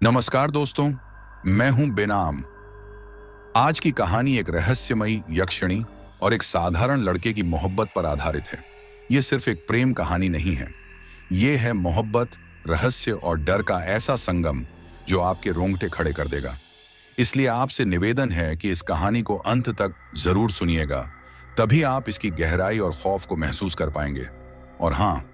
नमस्कार दोस्तों, मैं हूं बेनाम। आज की कहानी एक रहस्यमयी यक्षिणी और एक साधारण लड़के की मोहब्बत पर आधारित है। ये सिर्फ एक प्रेम कहानी नहीं है, ये है मोहब्बत, रहस्य और डर का ऐसा संगम जो आपके रोंगटे खड़े कर देगा। इसलिए आपसे निवेदन है कि इस कहानी को अंत तक जरूर सुनिएगा, तभी आप इसकी गहराई और खौफ को महसूस कर पाएंगे। और हाँ,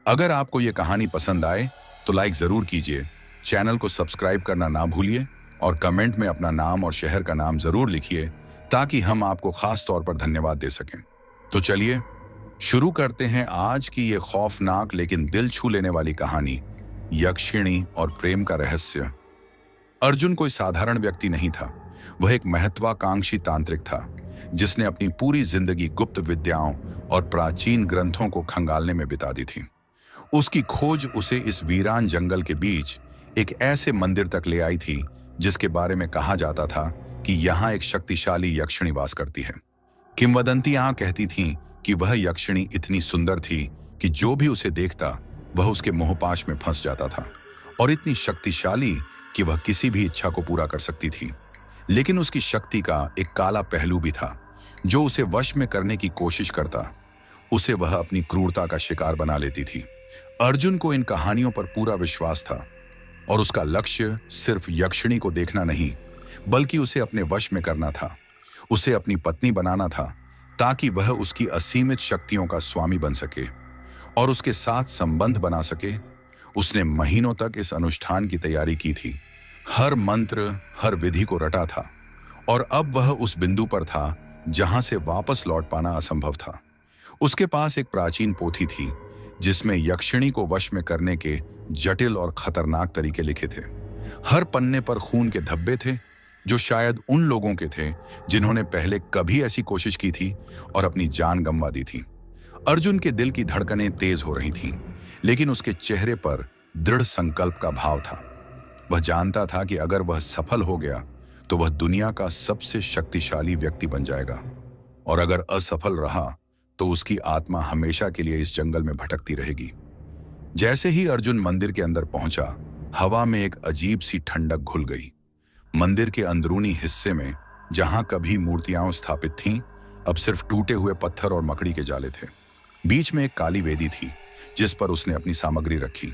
अगर आपको ये कहानी पसंद आए तो लाइक जरूर कीजिए, चैनल को सब्सक्राइब करना ना भूलिए और कमेंट में अपना नाम और शहर का नाम जरूर लिखिए ताकि हम आपको खास तौर पर धन्यवाद दे सकें। तो चलिए शुरू करते हैं आज की ये खौफनाक लेकिन दिल छू लेने वाली कहानी, यक्षिणी और प्रेम का रहस्य। अर्जुन कोई साधारण व्यक्ति नहीं था, वह एक महत्वाकांक्षी तांत्रिक था जिसने अपनी पूरी जिंदगी गुप्त विद्याओं और प्राचीन ग्रंथों को खंगालने में बिता दी थी। उसकी खोज उसे इस वीरान जंगल के बीच एक ऐसे मंदिर तक ले आई थी जिसके बारे में कहा जाता था कि यहाँ एक शक्तिशाली यक्षिणी वास करती है। किंवदंतियां कहती थीं कि वह यक्षिणी इतनी सुंदर थी कि जो भी उसे देखता वह उसके मोहपाश में फंस जाता था, और इतनी शक्तिशाली कि वह किसी भी इच्छा को पूरा कर सकती थी। लेकिन उसकी शक्ति का एक काला पहलू भी था जो उसे वश में करने की कोशिश करता। उसे वह अपनी क्रूरता का शिकार बना लेती थी। अर्जुन को इन कहानियों पर पूरा विश्वास था और उसका लक्ष्य सिर्फ यक्षिणी को देखना नहीं बल्कि उसे अपने वश में करना था। उसे अपनी पत्नी बनाना था ताकि वह उसकी असीमित शक्तियों का स्वामी बन सके और उसके साथ संबंध बना सके। उसने महीनों तक इस अनुष्ठान की तैयारी की थी, हर मंत्र हर विधि को रटा था, और अब वह उस बिंदु पर था जहां से वापस लौट पाना असंभव था। उसके पास एक प्राचीन पोथी थी जिसमें यक्षिणी को वश में करने के जटिल और खतरनाक तरीके लिखे थे। हर पन्ने पर खून के धब्बे थे जो शायद उन लोगों के थे जिन्होंने पहले कभी ऐसी कोशिश की थी और अपनी जान गंवा दी थी। अर्जुन के दिल की धड़कनें तेज हो रही थीं, लेकिन उसके चेहरे पर दृढ़ संकल्प का भाव था। वह जानता था कि अगर वह सफल हो गया तो वह दुनिया का सबसे शक्तिशाली व्यक्ति बन जाएगा, और अगर असफल रहा तो उसकी आत्मा हमेशा के लिए इस जंगल में भटकती रहेगी। जैसे ही अर्जुन मंदिर के अंदर पहुंचा, हवा में एक अजीब सी ठंडक घुल गई। मंदिर के अंदरूनी हिस्से में जहां कभी मूर्तियां स्थापित थीं, अब सिर्फ टूटे हुए पत्थर और मकड़ी के जाले थे। बीच में एक काली वेदी थी जिस पर उसने अपनी सामग्री रखी,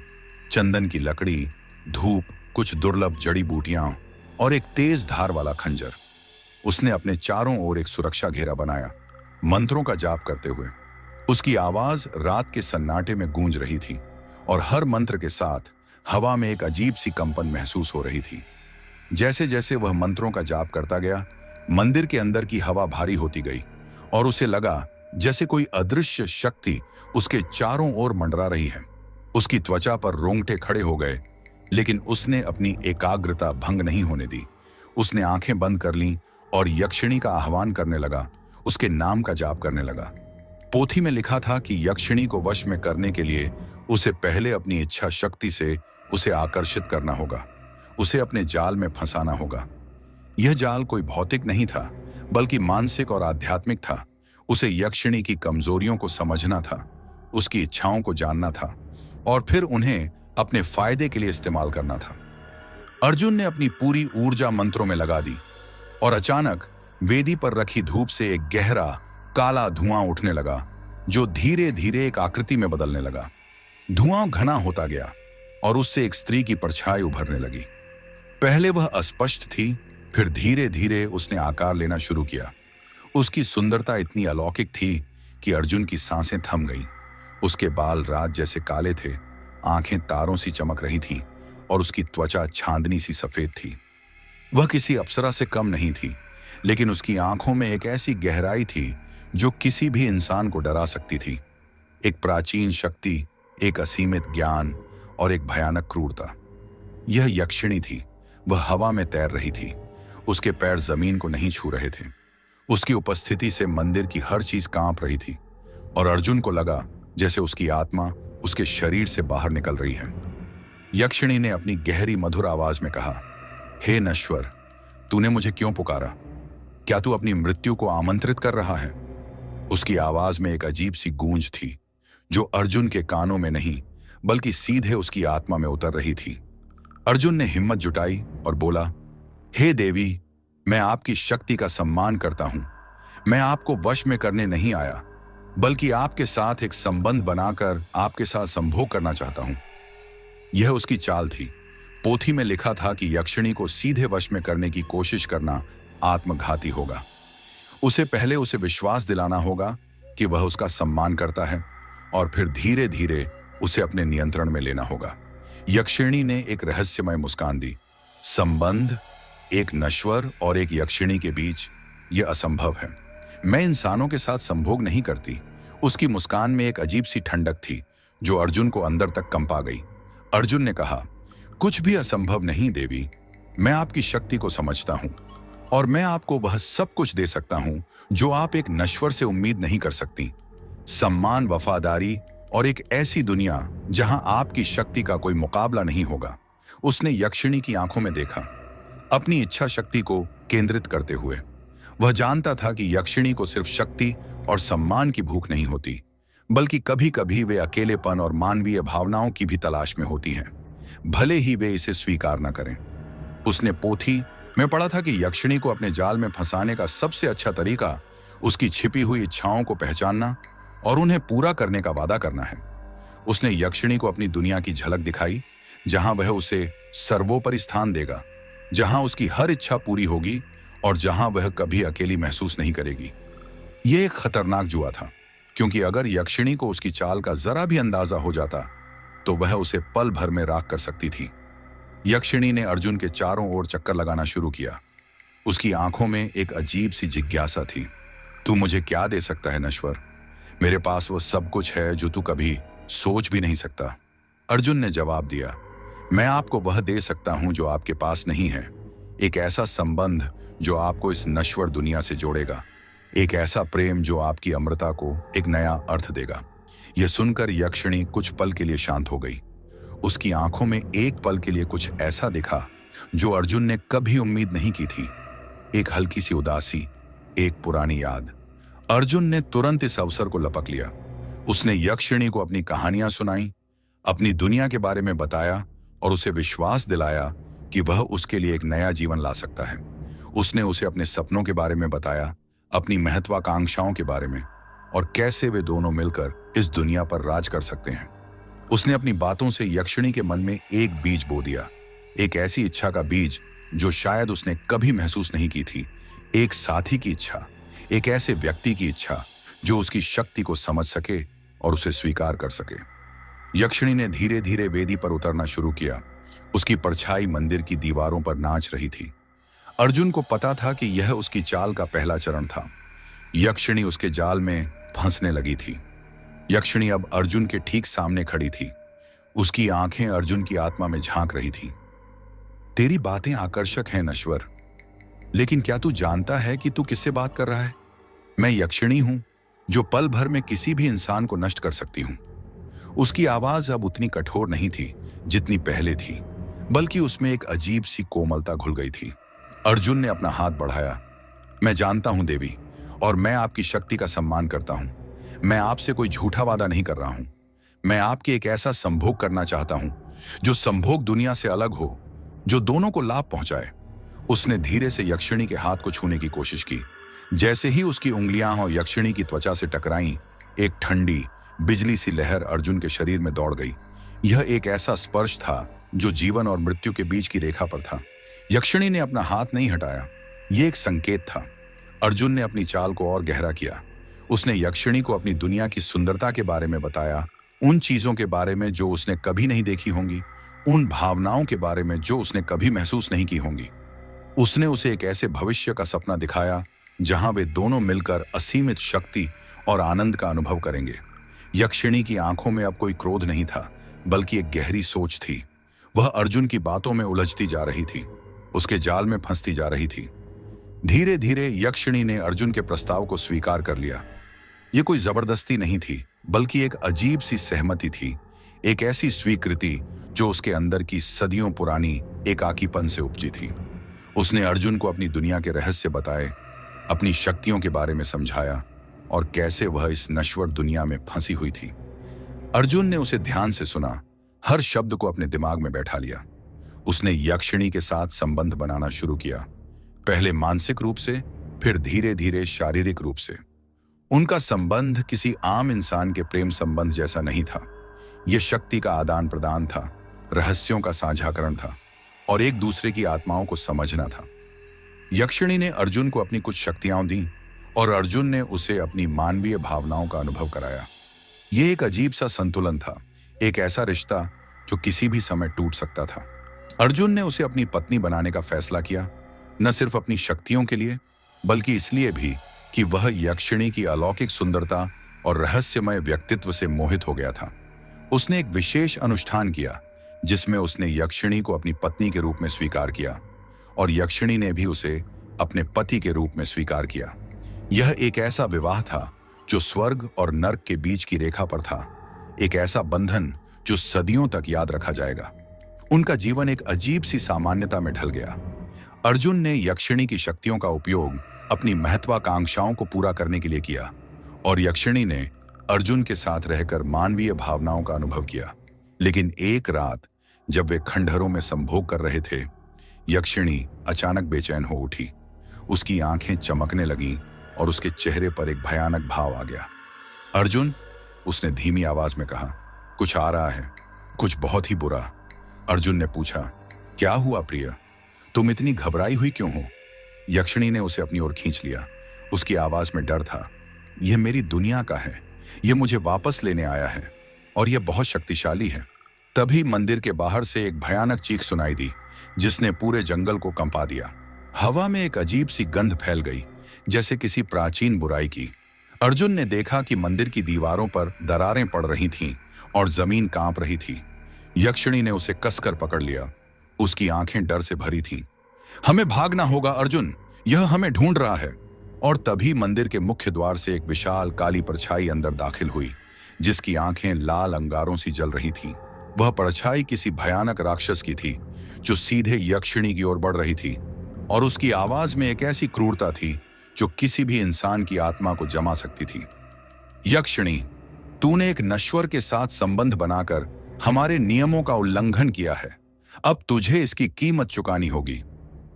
चंदन की लकड़ी, धूप, कुछ दुर्लभ जड़ी बूटियां और एक तेज धार वाला खंजर। उसने अपने चारों ओर एक सुरक्षा घेरा बनाया, मंत्रों का जाप करते हुए। उसकी आवाज रात के सन्नाटे में गूंज रही थी और हर मंत्र के साथ हवा में एक अजीब सी कंपन महसूस हो रही थी। जैसे जैसे वह मंत्रों का जाप करता गया, मंदिर के अंदर की हवा भारी होती गई और उसे लगा जैसे कोई अदृश्य शक्ति उसके चारों ओर मंडरा रही है। उसकी त्वचा पर रोंगटे खड़े हो गए, लेकिन उसने अपनी एकाग्रता भंग नहीं होने दी। उसने आंखें बंद कर लीं और यक्षिणी का आह्वान करने लगा, उसके नाम का जाप करने लगा। पोथी में लिखा था कि यक्षिणी को वश में करने के लिए उसे पहले अपनी इच्छा शक्ति से उसे आकर्षित करना होगा, उसे अपने जाल में फंसाना होगा। यह जाल कोई भौतिक नहीं था बल्कि मानसिक और आध्यात्मिक था। उसे यक्षिणी की कमजोरियों को समझना था, उसकी इच्छाओं को जानना था और फिर उन्हें अपने फायदे के लिए इस्तेमाल करना था। अर्जुन ने अपनी पूरी ऊर्जा मंत्रों में लगा दी और अचानक वेदी पर रखी धूप से एक गहरा काला धुआं उठने लगा जो धीरे धीरे एक आकृति में बदलने लगा। धुआं घना होता गया और उससे एक स्त्री की परछाई उभरने लगी। पहले वह अस्पष्ट थी, फिर धीरे धीरे उसने आकार लेना शुरू किया। उसकी सुंदरता इतनी अलौकिक थी कि अर्जुन की सांसें थम गईं। उसके बाल रात जैसे काले थे, आंखें तारों सी चमक रही थीं और उसकी त्वचा चांदनी सी सफेद थी। वह किसी अप्सरा से कम नहीं थी, लेकिन उसकी आंखों में एक ऐसी गहराई थी जो किसी भी इंसान को डरा सकती थी। एक प्राचीन शक्ति, एक असीमित ज्ञान और एक भयानक क्रूरता। यह यक्षिणी थी। वह हवा में तैर रही थी, उसके पैर जमीन को नहीं छू रहे थे। उसकी उपस्थिति से मंदिर की हर चीज कांप रही थी और अर्जुन को लगा जैसे उसकी आत्मा उसके शरीर से बाहर निकल रही है। यक्षिणी ने अपनी गहरी मधुर आवाज में कहा, हे नश्वर, तूने मुझे क्यों पुकारा? क्या तू अपनी मृत्यु को आमंत्रित कर रहा है? उसकी आवाज में एक अजीब सी गूंज थी जो अर्जुन के कानों में नहीं बल्कि सीधे उसकी आत्मा में उतर रही थी। अर्जुन ने हिम्मत जुटाई और बोला, हे देवी, मैं आपकी शक्ति का सम्मान करता हूं। मैं आपको वश में करने नहीं आया, बल्कि आपके साथ एक संबंध बनाकर आपके साथ संभोग करना चाहता हूं। यह उसकी चाल थी। पोथी में लिखा था कि यक्षिणी को सीधे वश में करने की कोशिश करना आत्मघाती होगा। उसे पहले उसे विश्वास दिलाना होगा कि वह उसका सम्मान करता है, और फिर धीरे धीरे उसे अपने नियंत्रण में लेना होगा। यक्षिणी ने एक रहस्यमय मुस्कान दी। संबंध एक नश्वर और एक यक्षिणी के बीच यह असंभव है। मैं इंसानों के साथ संभोग नहीं करती। उसकी मुस्कान में एक अजीब सी ठंडक थी जो अर्जुन को अंदर तक कंपा गई। अर्जुन ने कहा, कुछ भी असंभव नहीं देवी। मैं आपकी शक्ति को समझता हूं, और मैं आपको वह सब कुछ दे सकता हूं जो आप एक नश्वर से उम्मीद नहीं कर सकती। सम्मान, वफादारी और एक ऐसी दुनिया जहां आपकी शक्ति का कोई मुकाबला नहीं होगा। उसने यक्षिणी की आंखों में देखा, अपनी इच्छा शक्ति को केंद्रित करते हुए। वह जानता था कि यक्षिणी को सिर्फ शक्ति और सम्मान की भूख नहीं होती, बल्कि कभी कभी वे अकेलेपन और मानवीय भावनाओं की भी तलाश में होती हैं, भले ही वे इसे स्वीकार न करें। उसने पोथी में पढ़ा था कि यक्षिणी को अपने जाल में फंसाने का सबसे अच्छा तरीका उसकी छिपी हुई इच्छाओं को पहचानना और उन्हें पूरा करने का वादा करना है। उसने यक्षिणी को अपनी दुनिया की झलक दिखाई, जहां वह उसे सर्वोपरि स्थान देगा, जहां उसकी हर इच्छा पूरी होगी और जहां वह कभी अकेली महसूस नहीं करेगी। यह एक खतरनाक जुआ था, क्योंकि अगर यक्षिणी को उसकी चाल का जरा भी अंदाजा हो जाता तो वह उसे पल भर में राख कर सकती थी। यक्षिणी ने अर्जुन के चारों ओर चक्कर लगाना शुरू किया। उसकी आंखों में एक अजीब सी जिज्ञासा थी। तू मुझे क्या दे सकता है नश्वर? मेरे पास वो सब कुछ है जो तू कभी सोच भी नहीं सकता। अर्जुन ने जवाब दिया, मैं आपको वह दे सकता हूं जो आपके पास नहीं है। एक ऐसा संबंध जो आपको इस नश्वर दुनिया से जोड़ेगा, एक ऐसा प्रेम जो आपकी अमरता को एक नया अर्थ देगा। यह सुनकर यक्षिणी कुछ पल के लिए शांत हो गई। उसकी आंखों में एक पल के लिए कुछ ऐसा दिखा जो अर्जुन ने कभी उम्मीद नहीं की थी। एक हल्की सी उदासी, एक पुरानी याद। अर्जुन ने तुरंत इस अवसर को लपक लिया। उसने यक्षिणी को अपनी कहानियां सुनाई, अपनी दुनिया के बारे में बताया और उसे विश्वास दिलाया कि वह उसके लिए एक नया जीवन ला सकता है। उसने उसे अपने सपनों के बारे में बताया, अपनी महत्वाकांक्षाओं के बारे में, और कैसे वे दोनों मिलकर इस दुनिया पर राज कर सकते हैं। उसने अपनी बातों से यक्षिणी के मन में एक बीज बो दिया, एक ऐसी इच्छा का बीज जो शायद उसने कभी महसूस नहीं की थी। एक साथी की इच्छा, एक ऐसे व्यक्ति की इच्छा जो उसकी शक्ति को समझ सके और उसे स्वीकार कर सके। यक्षिणी ने धीरे धीरे वेदी पर उतरना शुरू किया। उसकी परछाई मंदिर की दीवारों पर नाच रही थी। अर्जुन को पता था कि यह उसकी चाल का पहला चरण था। यक्षिणी उसके जाल में फंसने लगी थी। यक्षिणी अब अर्जुन के ठीक सामने खड़ी थी। उसकी आंखें अर्जुन की आत्मा में झांक रही थी। तेरी बातें आकर्षक हैं नश्वर, लेकिन क्या तू जानता है कि तू किससे बात कर रहा है? मैं यक्षिणी हूं जो पल भर में किसी भी इंसान को नष्ट कर सकती हूं। उसकी आवाज अब उतनी कठोर नहीं थी जितनी पहले थी, बल्कि उसमें एक अजीब सी कोमलता घुल गई थी। अर्जुन ने अपना हाथ बढ़ाया। मैं जानता हूं देवी, और मैं आपकी शक्ति का सम्मान करता हूं। मैं आपसे कोई झूठा वादा नहीं कर रहा हूं। मैं आपके एक ऐसा संभोग करना चाहता हूं जो संभोग दुनिया से अलग हो, जो दोनों को लाभ पहुंचाए। उसने धीरे से यक्षिणी के हाथ को छूने की कोशिश की। जैसे ही उसकी उंगलियां और यक्षिणी की त्वचा से टकराईं, एक ठंडी बिजली सी लहर अर्जुन के शरीर में दौड़ गई। यह एक ऐसा स्पर्श था जो जीवन और मृत्यु के बीच की रेखा पर था। यक्षिणी ने अपना हाथ नहीं हटाया। यह एक संकेत था। अर्जुन ने अपनी चाल को और गहरा किया। उसने यक्षिणी को अपनी दुनिया की सुंदरता के बारे में बताया, उन चीजों के बारे में जो उसने कभी नहीं देखी होंगी, उन भावनाओं के बारे में जो उसने कभी महसूस नहीं की होंगी। उसने उसे एक ऐसे भविष्य का सपना दिखाया जहां वे दोनों मिलकर असीमित शक्ति और आनंद का अनुभव करेंगे। यक्षिणी की आंखों में अब कोई क्रोध नहीं था, बल्कि एक गहरी सोच थी। वह अर्जुन की बातों में उलझती जा रही थी, उसके जाल में फंसती जा रही थी। धीरे धीरे यक्षिणी ने अर्जुन के प्रस्ताव को स्वीकार कर लिया। यह कोई जबरदस्ती नहीं थी, बल्कि एक अजीब सी सहमति थी, एक ऐसी स्वीकृति जो उसके अंदर की सदियों पुरानी एकाकीपन से उपजी थी। उसने अर्जुन को अपनी दुनिया के रहस्य बताए, अपनी शक्तियों के बारे में समझाया और कैसे वह इस नश्वर दुनिया में फंसी हुई थी। अर्जुन ने उसे ध्यान से सुना, हर शब्द को अपने दिमाग में बैठा लिया। उसने यक्षिणी के साथ संबंध बनाना शुरू किया, पहले मानसिक रूप से, फिर धीरे धीरे शारीरिक रूप से। उनका संबंध किसी आम इंसान के प्रेम संबंध जैसा नहीं था। यह शक्ति का आदान प्रदान था, रहस्यों का साझाकरण था और एक दूसरे की आत्माओं को समझना था। यक्षिणी ने अर्जुन को अपनी कुछ शक्तियां दी और अर्जुन ने उसे अपनी मानवीय भावनाओं का अनुभव कराया। यह एक अजीब सा संतुलन था, एक ऐसा रिश्ता जो किसी भी समय टूट सकता था। अर्जुन ने उसे अपनी पत्नी बनाने का फैसला किया, न सिर्फ अपनी शक्तियों के लिए, बल्कि इसलिए भी कि वह यक्षिणी की अलौकिक सुंदरता और रहस्यमय व्यक्तित्व से मोहित हो गया था। उसने एक विशेष अनुष्ठान किया जिसमें उसने यक्षिणी को अपनी पत्नी के रूप में स्वीकार किया और यक्षिणी ने भी उसे अपने पति के रूप में स्वीकार किया। यह एक ऐसा विवाह था जो स्वर्ग और नर्क के बीच की रेखा पर था, एक ऐसा बंधन जो सदियों तक याद रखा जाएगा। उनका जीवन एक अजीब सी सामान्यता में ढल गया। अर्जुन ने यक्षिणी की शक्तियों का उपयोग अपनी महत्वाकांक्षाओं को पूरा करने के लिए किया और यक्षिणी ने अर्जुन के साथ रहकर मानवीय भावनाओं का अनुभव किया। लेकिन एक रात जब वे खंडहरों में संभोग कर रहे थे, यक्षिणी अचानक बेचैन हो उठी। उसकी आंखें चमकने लगीं और उसके चेहरे पर एक भयानक भाव आ गया। अर्जुन, उसने धीमी आवाज में कहा, कुछ आ रहा है, कुछ बहुत ही बुरा। अर्जुन ने पूछा, क्या हुआ प्रिय? तुम इतनी घबराई हुई क्यों हो? यक्षिणी ने उसे अपनी ओर खींच लिया। उसकी आवाज में डर था। यह मेरी दुनिया का है, यह मुझे वापस लेने आया है और यह बहुत शक्तिशाली है। तभी मंदिर के बाहर से एक भयानक चीख सुनाई दी जिसने पूरे जंगल को कंपा दिया। हवा में एक अजीब सी गंध फैल गई, जैसे किसी प्राचीन बुराई की। अर्जुन ने देखा कि मंदिर की दीवारों पर दरारें पड़ रही थीं और जमीन कांप रही थी। यक्षिणी ने उसे कसकर पकड़ लिया। उसकी आंखें डर से भरी थीं। हमें भागना होगा अर्जुन, यह हमें ढूंढ रहा है। और तभी मंदिर के मुख्य द्वार से एक विशाल काली परछाई अंदर दाखिल हुई, जिसकी आंखें लाल अंगारों सी जल रही थीं। वह परछाई किसी भयानक राक्षस की थी जो सीधे यक्षिणी की ओर बढ़ रही थी और उसकी आवाज में एक ऐसी क्रूरता थी जो किसी भी इंसान की आत्मा को जमा सकती थी। यक्षिणी, तूने एक नश्वर के साथ संबंध बनाकर हमारे नियमों का उल्लंघन किया है। अब तुझे इसकी कीमत चुकानी होगी।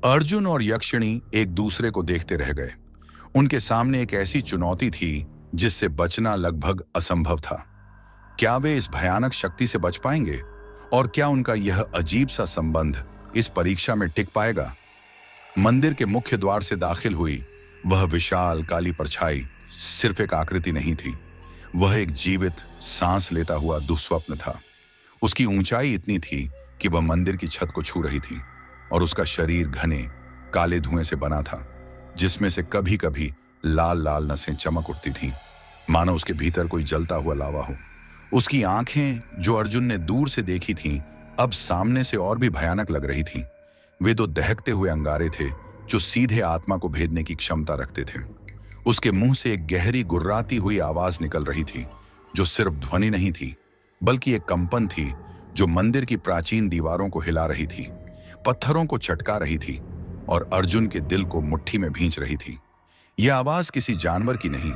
अर्जुन और यक्षिणी एक दूसरे को देखते रह गए। उनके सामने एक ऐसी चुनौती थी जिससे बचना लगभग असंभव था। क्या वे इस भयानक शक्ति से बच पाएंगे और क्या उनका यह अजीब सा संबंध इस परीक्षा में टिक पाएगा? मंदिर के मुख्य द्वार से दाखिल हुई वह विशाल काली परछाई सिर्फ एक आकृति नहीं थी, वह एक जीवित सांस लेता हुआ दुस्वप्न था। उसकी ऊंचाई इतनी थी कि वह मंदिर की छत को छू रही थी और उसका शरीर घने काले धुएं से बना था, जिसमें से कभी कभी लाल लाल नसें चमक उठती थीं, मानो उसके भीतर कोई जलता हुआ लावा हो। उसकी आंखें जो अर्जुन ने दूर से देखी थीं, अब सामने से और भी भयानक लग रही थीं। वे दो दहकते हुए अंगारे थे जो सीधे आत्मा को भेदने की क्षमता रखते थे। उसके मुंह से एक गहरी गुर्राती हुई आवाज निकल रही थी जो सिर्फ ध्वनि नहीं थी बल्कि एक कंपन थी जो मंदिर की प्राचीन दीवारों को हिला रही थी, पत्थरों को चटका रही थी और अर्जुन के दिल को मुट्ठी में भींच रही थी। यह आवाज किसी जानवर की नहीं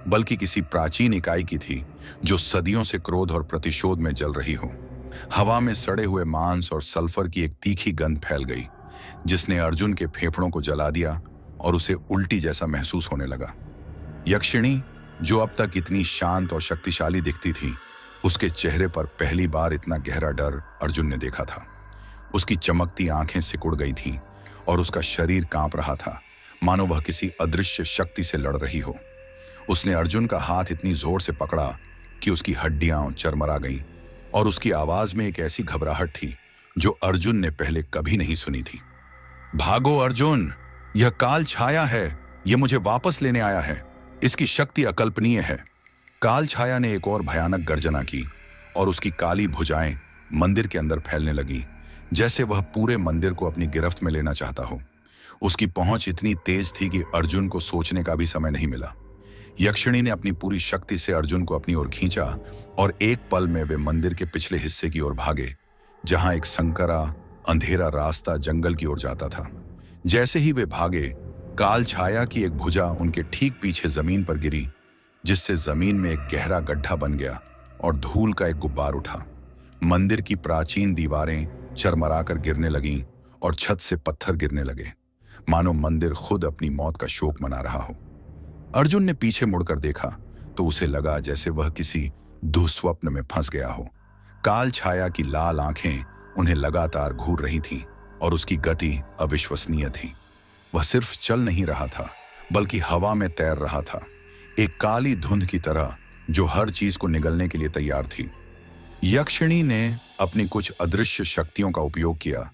बल्कि किसी प्राचीन इकाई की थी जो सदियों से क्रोध और प्रतिशोध में जल रही हो। हवा में सड़े हुए मांस और सल्फर की एक तीखी गंध फैल गई जिसने अर्जुन के फेफड़ों को जला दिया और उसे उल्टी जैसा महसूस होने लगा। यक्षिणी, जो अब तक इतनी शांत और शक्तिशाली दिखती थी, उसके चेहरे पर पहली बार इतना गहरा डर अर्जुन ने देखा था। उसकी चमकती आंखें सिकुड़ गई थीं और उसका शरीर कांप रहा था, मानो वह किसी अदृश्य शक्ति से लड़ रही हो। उसने अर्जुन का हाथ इतनी जोर से पकड़ा कि उसकी हड्डियां चरमरा गईं और उसकी आवाज में एक ऐसी घबराहट थी जो अर्जुन ने पहले कभी नहीं सुनी थी। भागो अर्जुन, यह काल छाया है, यह मुझे वापस लेने आया है। इसकी शक्ति अकल्पनीय है। काल छाया ने एक और भयानक गर्जना की और उसकी काली भुजाएं मंदिर के अंदर फैलने लगी, जैसे वह पूरे मंदिर को अपनी गिरफ्त में लेना चाहता हो। उसकी पहुंच इतनी तेज थी कि अर्जुन को सोचने का भी समय नहीं मिला। यक्षिणी ने अपनी पूरी शक्ति से अर्जुन को अपनी ओर खींचा और एक पल में वे मंदिर के पिछले हिस्से की ओर भागे, जहां एक संकरा अंधेरा रास्ता जंगल की ओर जाता था। जैसे ही वे भागे, काल छाया की एक भुजा उनके ठीक पीछे जमीन पर गिरी, जिससे जमीन में एक गहरा गड्ढा बन गया और धूल का एक गुब्बार उठा। मंदिर की प्राचीन दीवारें चरमराकर गिरने लगीं और छत से पत्थर गिरने लगे, मानो मंदिर खुद अपनी मौत का शोक मना रहा हो। अर्जुन ने पीछे मुड़कर देखा तो उसे लगा जैसे वह किसी दुःस्वप्न में फंस गया हो। काल छाया की लाल आंखें उन्हें लगातार घूर रही थीं और उसकी गति अविश्वसनीय थी। वह सिर्फ चल नहीं रहा था, बल्कि हवा में तैर रहा था, एक काली धुंध की तरह जो हर चीज को निगलने के लिए तैयार थी। यक्षिणी ने अपनी कुछ अदृश्य शक्तियों का उपयोग किया,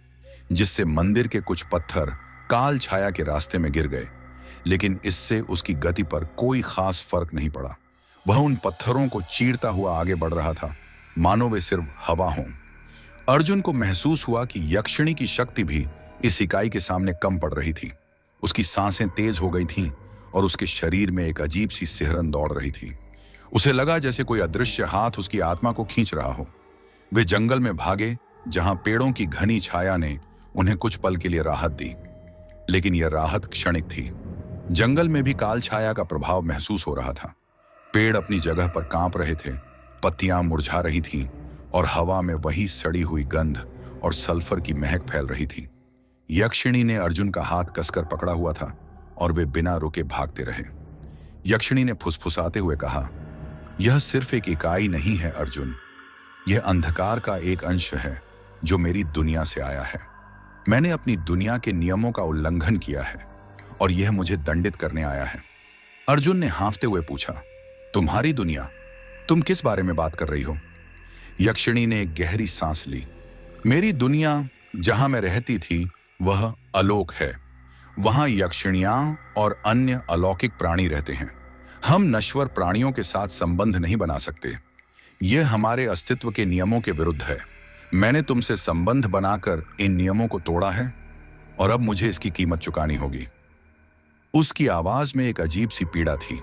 जिससे मंदिर के कुछ पत्थर काल छाया के रास्ते में गिर गए, लेकिन इससे उसकी गति पर कोई खास फर्क नहीं पड़ा। वह उन पत्थरों को चीरता हुआ आगे बढ़ रहा था, मानो वे सिर्फ हवा हों। अर्जुन को महसूस हुआ कि यक्षिणी की शक्ति भी इस इकाई के सामने कम पड़ रही थी। उसकी सांसें तेज हो गई थीं और उसके शरीर में एक अजीब सी सिहरन दौड़ रही थी। उसे लगा जैसे कोई अदृश्य हाथ उसकी आत्मा को खींच रहा हो। वे जंगल में भागे, जहां पेड़ों की घनी छाया ने उन्हें कुछ पल के लिए राहत दी, लेकिन यह राहत क्षणिक थी। जंगल में भी काल छाया का प्रभाव महसूस हो रहा था। पेड़ अपनी जगह पर कांप रहे थे, पत्तियां मुरझा रही थीं और हवा में वही सड़ी हुई गंध और सल्फर की महक फैल रही थी। यक्षिणी ने अर्जुन का हाथ कसकर पकड़ा हुआ था और वे बिना रुके भागते रहे। यक्षिणी ने फुसफुसाते हुए कहा, यह सिर्फ एक इकाई नहीं है अर्जुन, यह अंधकार का एक अंश है जो मेरी दुनिया से आया है। मैंने अपनी दुनिया के नियमों का उल्लंघन किया है और यह मुझे दंडित करने आया है। अर्जुन ने हाँफते हुए पूछा, तुम्हारी दुनिया? तुम किस बारे में बात कर रही हो? यक्षिणी ने एक गहरी सांस ली। मेरी दुनिया जहां मैं रहती थी वह अलोक है। वहां यक्षिणियां और अन्य अलौकिक प्राणी रहते हैं। हम नश्वर प्राणियों के साथ संबंध नहीं बना सकते। यह हमारे अस्तित्व के नियमों के विरुद्ध है। मैंने तुमसे संबंध बनाकर इन नियमों को तोड़ा है और अब मुझे इसकी कीमत चुकानी होगी। उसकी आवाज में एक अजीब सी पीड़ा थी,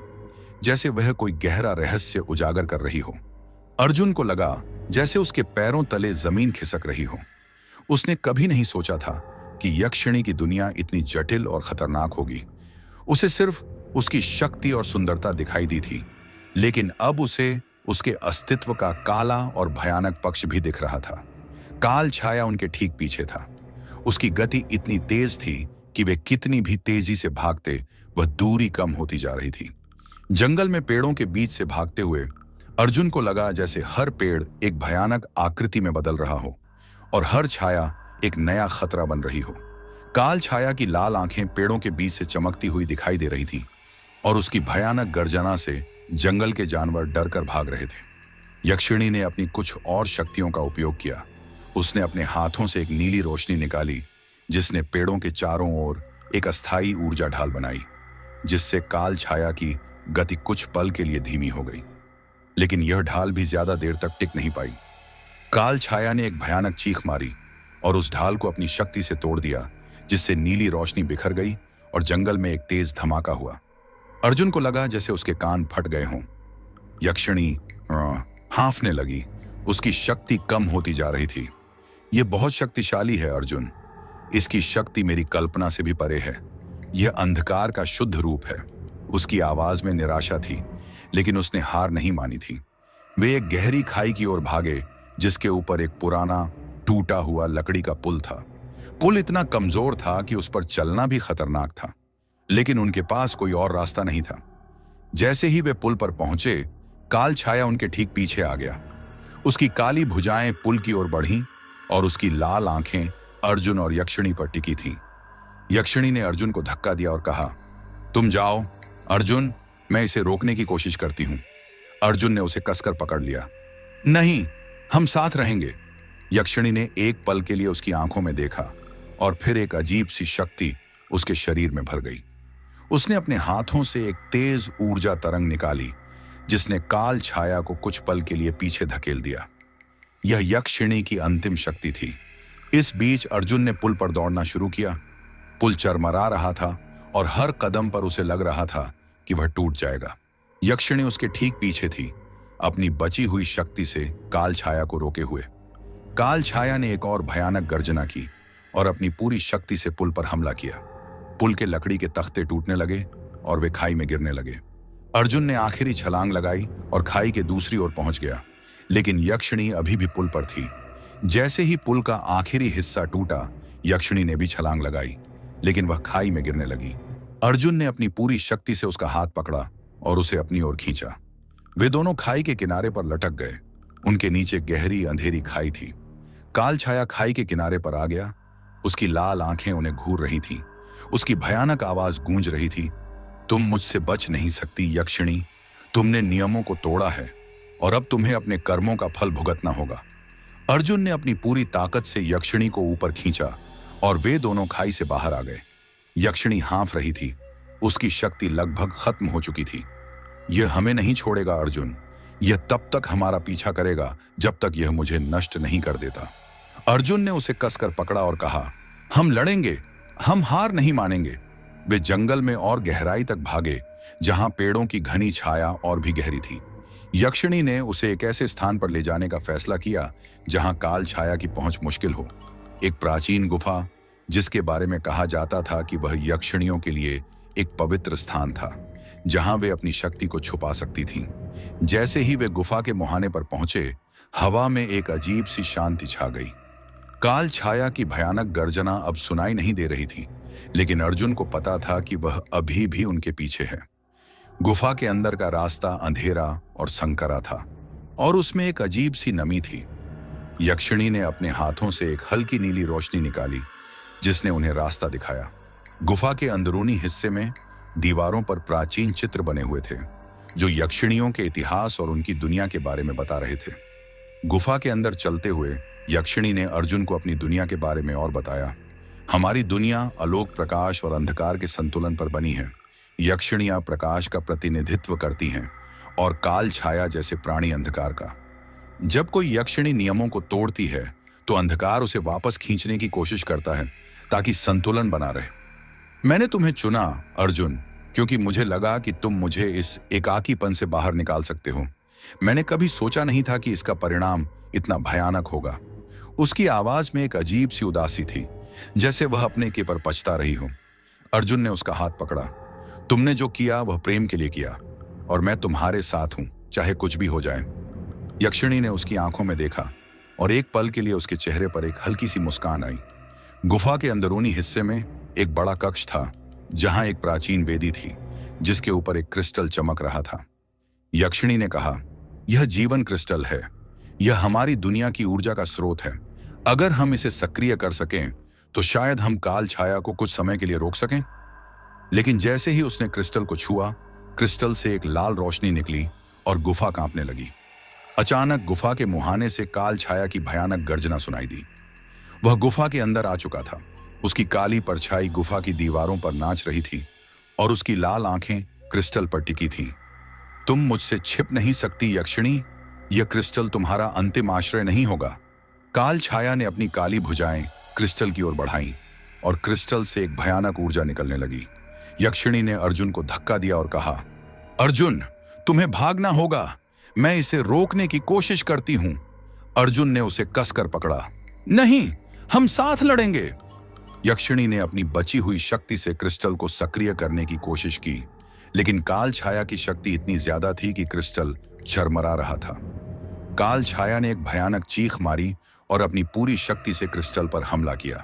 जैसे वह कोई गहरा रहस्य उजागर कर रही हो। अर्जुन को लगा जैसे उसके पैरों तले जमीन खिसक रही हो। उसने कभी नहीं सोचा था कि यक्षिणी की दुनिया इतनी जटिल और खतरनाक होगी। उसे सिर्फ उसकी शक्ति और सुंदरता दिखाई दी थी, लेकिन अब उसे उसके अस्तित्व का काला और भयानक पक्ष भी दिख रहा था। काल छाया उनके ठीक पीछे था। उसकी गति इतनी तेज थी कि वे कितनी भी तेजी से भागते वह दूरी कम होती जा रही थी। जंगल में पेड़ों के बीच से भागते हुए अर्जुन को लगा जैसे हर पेड़ एक भयानक आकृति में बदल रहा हो और हर छाया एक नया खतरा बन रही हो। काल छाया की लाल आंखें पेड़ों के बीच से चमकती हुई दिखाई दे रही थीं और उसकी भयानक गर्जना से जंगल के जानवर डरकर भाग रहे थे। यक्षिणी ने अपनी कुछ और शक्तियों का उपयोग किया। उसने अपने हाथों से एक नीली रोशनी निकाली, जिसने पेड़ों के चारों ओर एक अस्थायी ऊर्जा ढाल बनाई, जिससे काल छाया की गति कुछ पल के लिए धीमी हो गई। लेकिन यह ढाल भी ज्यादा देर तक टिक नहीं पाई। काल छाया ने एक भयानक चीख मारी और उस ढाल को अपनी शक्ति से तोड़ दिया, जिससे नीली रोशनी बिखर गई और जंगल में एक तेज धमाका हुआ। अर्जुन को लगा जैसे उसके कान फट गए हों। यक्षिणी हाँफने लगी। उसकी शक्ति कम होती जा रही थी। यह बहुत शक्तिशाली है अर्जुन। इसकी शक्ति मेरी कल्पना से भी परे है। यह अंधकार का शुद्ध रूप है। उसकी आवाज में निराशा थी, लेकिन उसने हार नहीं मानी थी। वे एक गहरी खाई की ओर भागे, जिसके ऊपर एक पुराना टूटा हुआ लकड़ी का पुल था। पुल इतना कमजोर था कि उस पर चलना भी खतरनाक था, लेकिन उनके पास कोई और रास्ता नहीं था। जैसे ही वे पुल पर पहुंचे, काल छाया उनके ठीक पीछे आ गया। उसकी काली भुजाएं पुल की ओर बढ़ीं और उसकी लाल आंखें अर्जुन और यक्षिणी पर टिकी थीं। यक्षिणी ने अर्जुन को धक्का दिया और कहा, तुम जाओ अर्जुन, मैं इसे रोकने की कोशिश करती हूं। अर्जुन ने उसे कसकर पकड़ लिया। नहीं, हम साथ रहेंगे। यक्षिणी ने एक पल के लिए उसकी आंखों में देखा और फिर एक अजीब सी शक्ति उसके शरीर में भर गई। उसने अपने हाथों से एक तेज ऊर्जा तरंग निकाली, जिसने काल छाया को कुछ पल के लिए पीछे धकेल दिया। यह यक्षिणी की अंतिम शक्ति थी। इस बीच अर्जुन ने पुल पर दौड़ना शुरू किया। पुल चरमरा रहा था और हर कदम पर उसे लग रहा था कि वह टूट जाएगा। यक्षिणी उसके ठीक पीछे थी, अपनी बची हुई शक्ति से काल छाया को रोके हुए। काल छाया ने एक और भयानक गर्जना की और अपनी पूरी शक्ति से पुल पर हमला किया। पुल के लकड़ी के तख्ते टूटने लगे और वे खाई में गिरने लगे। अर्जुन ने आखिरी छलांग लगाई और खाई के दूसरी ओर पहुंच गया, लेकिन यक्षिणी अभी भी पुल पर थी। जैसे ही पुल का आखिरी हिस्सा टूटा, यक्षिणी ने भी छलांग लगाई, लेकिन वह खाई में गिरने लगी। अर्जुन ने अपनी पूरी शक्ति से उसका हाथ पकड़ा और उसे अपनी ओर खींचा। वे दोनों खाई के किनारे पर लटक गए। उनके नीचे गहरी अंधेरी खाई थी। काल छाया खाई के किनारे पर आ गया। उसकी लाल आंखें उन्हें घूर रही थीं। उसकी भयानक आवाज गूंज रही थी, तुम मुझसे बच नहीं सकती यक्षिणी। तुमने नियमों को तोड़ा है और अब तुम्हें अपने कर्मों का फल भुगतना होगा। अर्जुन ने अपनी पूरी ताकत से यक्षिणी को ऊपर खींचा और वे दोनों खाई से बाहर आ गए। यक्षिणी हाँफ रही थी। उसकी शक्ति लगभग खत्म हो चुकी थी। यह हमें नहीं छोड़ेगा अर्जुन। यह तब तक हमारा पीछा करेगा जब तक यह मुझे नष्ट नहीं कर देता। अर्जुन ने उसे कसकर पकड़ा और कहा, हम लड़ेंगे, हम हार नहीं मानेंगे। वे जंगल में और गहराई तक भागे, जहां पेड़ों की घनी छाया और भी गहरी थी। यक्षिणी ने उसे एक ऐसे स्थान पर ले जाने का फैसला किया जहां काल छाया की पहुंच मुश्किल हो। एक प्राचीन गुफा, जिसके बारे में कहा जाता था कि वह यक्षिणियों के लिए एक पवित्र स्थान था, जहां वे अपनी शक्ति को छुपा सकती थीं। जैसे ही वे गुफा के मुहाने पर पहुंचे, हवा में एक अजीब सी शांति छा गई। काल छाया की भयानक गर्जना अब सुनाई नहीं दे रही थी, लेकिन अर्जुन को पता था कि वह अभी भी उनके पीछे है। गुफा के अंदर का रास्ता अंधेरा और संकरा था और उसमें एक अजीब सी नमी थी। यक्षिणी ने अपने हाथों से एक हल्की नीली रोशनी निकाली, जिसने उन्हें रास्ता दिखाया। गुफा के अंदरूनी हिस्से में दीवारों पर प्राचीन चित्र बने हुए थे, जो यक्षिणियों के इतिहास और उनकी दुनिया के बारे में बता रहे थे। गुफा के अंदर चलते हुए यक्षिणी ने अर्जुन को अपनी दुनिया के बारे में और बताया। हमारी दुनिया अलौकिक प्रकाश और अंधकार के संतुलन पर बनी है। यक्षिणियां प्रकाश का प्रतिनिधित्व करती हैं और काल छाया जैसे प्राणी अंधकार का। जब कोई यक्षिणी नियमों को तोड़ती है तो अंधकार उसे वापस खींचने की कोशिश करता है ताकि संतुलन बना रहे। मैंने तुम्हें चुना अर्जुन, क्योंकि मुझे लगा कि तुम मुझे इस एकाकीपन से बाहर निकाल सकते हो। मैंने कभी सोचा नहीं था कि इसका परिणाम इतना भयानक होगा। उसकी आवाज में एक अजीब सी उदासी थी, जैसे वह अपने के पर पछता रही हो। अर्जुन ने उसका हाथ पकड़ा। तुमने जो किया वह प्रेम के लिए किया और मैं तुम्हारे साथ हूं, चाहे कुछ भी हो जाए। यक्षिणी ने उसकी आंखों में देखा और एक पल के लिए उसके चेहरे पर एक हल्की सी मुस्कान आई। गुफा के अंदरूनी हिस्से में एक बड़ा कक्ष था, जहां एक प्राचीन वेदी थी, जिसके ऊपर एक क्रिस्टल चमक रहा था। यक्षिणी ने कहा, यह जीवन क्रिस्टल है। यह हमारी दुनिया की ऊर्जा का स्रोत है। अगर हम इसे सक्रिय कर सकें तो शायद हम काल छाया को कुछ समय के लिए रोक सकें। लेकिन जैसे ही उसने क्रिस्टल को छुआ, क्रिस्टल से एक लाल रोशनी निकली और गुफा कांपने लगी। अचानक गुफा के मुहाने से काल छाया की भयानक गर्जना सुनाई दी। वह गुफा के अंदर आ चुका था। उसकी काली परछाई गुफा की दीवारों पर नाच रही थी और उसकी लाल आंखें क्रिस्टल पर टिकी थीं। तुम मुझसे छिप नहीं सकती यक्षिणी। यह क्रिस्टल तुम्हारा अंतिम आश्रय नहीं होगा। काल छाया ने अपनी काली भुजाएं क्रिस्टल की ओर बढ़ाईं और क्रिस्टल से एक भयानक ऊर्जा निकलने लगी। यक्षिणी ने अर्जुन को धक्का दिया और कहा, अर्जुन, तुम्हें भागना होगा। मैं इसे रोकने की कोशिश करती हूं। अर्जुन ने उसे कसकर पकड़ा। नहीं, हम साथ लड़ेंगे। यक्षिणी ने अपनी बची हुई शक्ति से क्रिस्टल को सक्रिय करने की कोशिश की, लेकिन काल छाया की शक्ति इतनी ज्यादा थी कि क्रिस्टल झरमरा रहा था। काल छाया ने एक भयानक चीख मारी और अपनी पूरी शक्ति से क्रिस्टल पर हमला किया।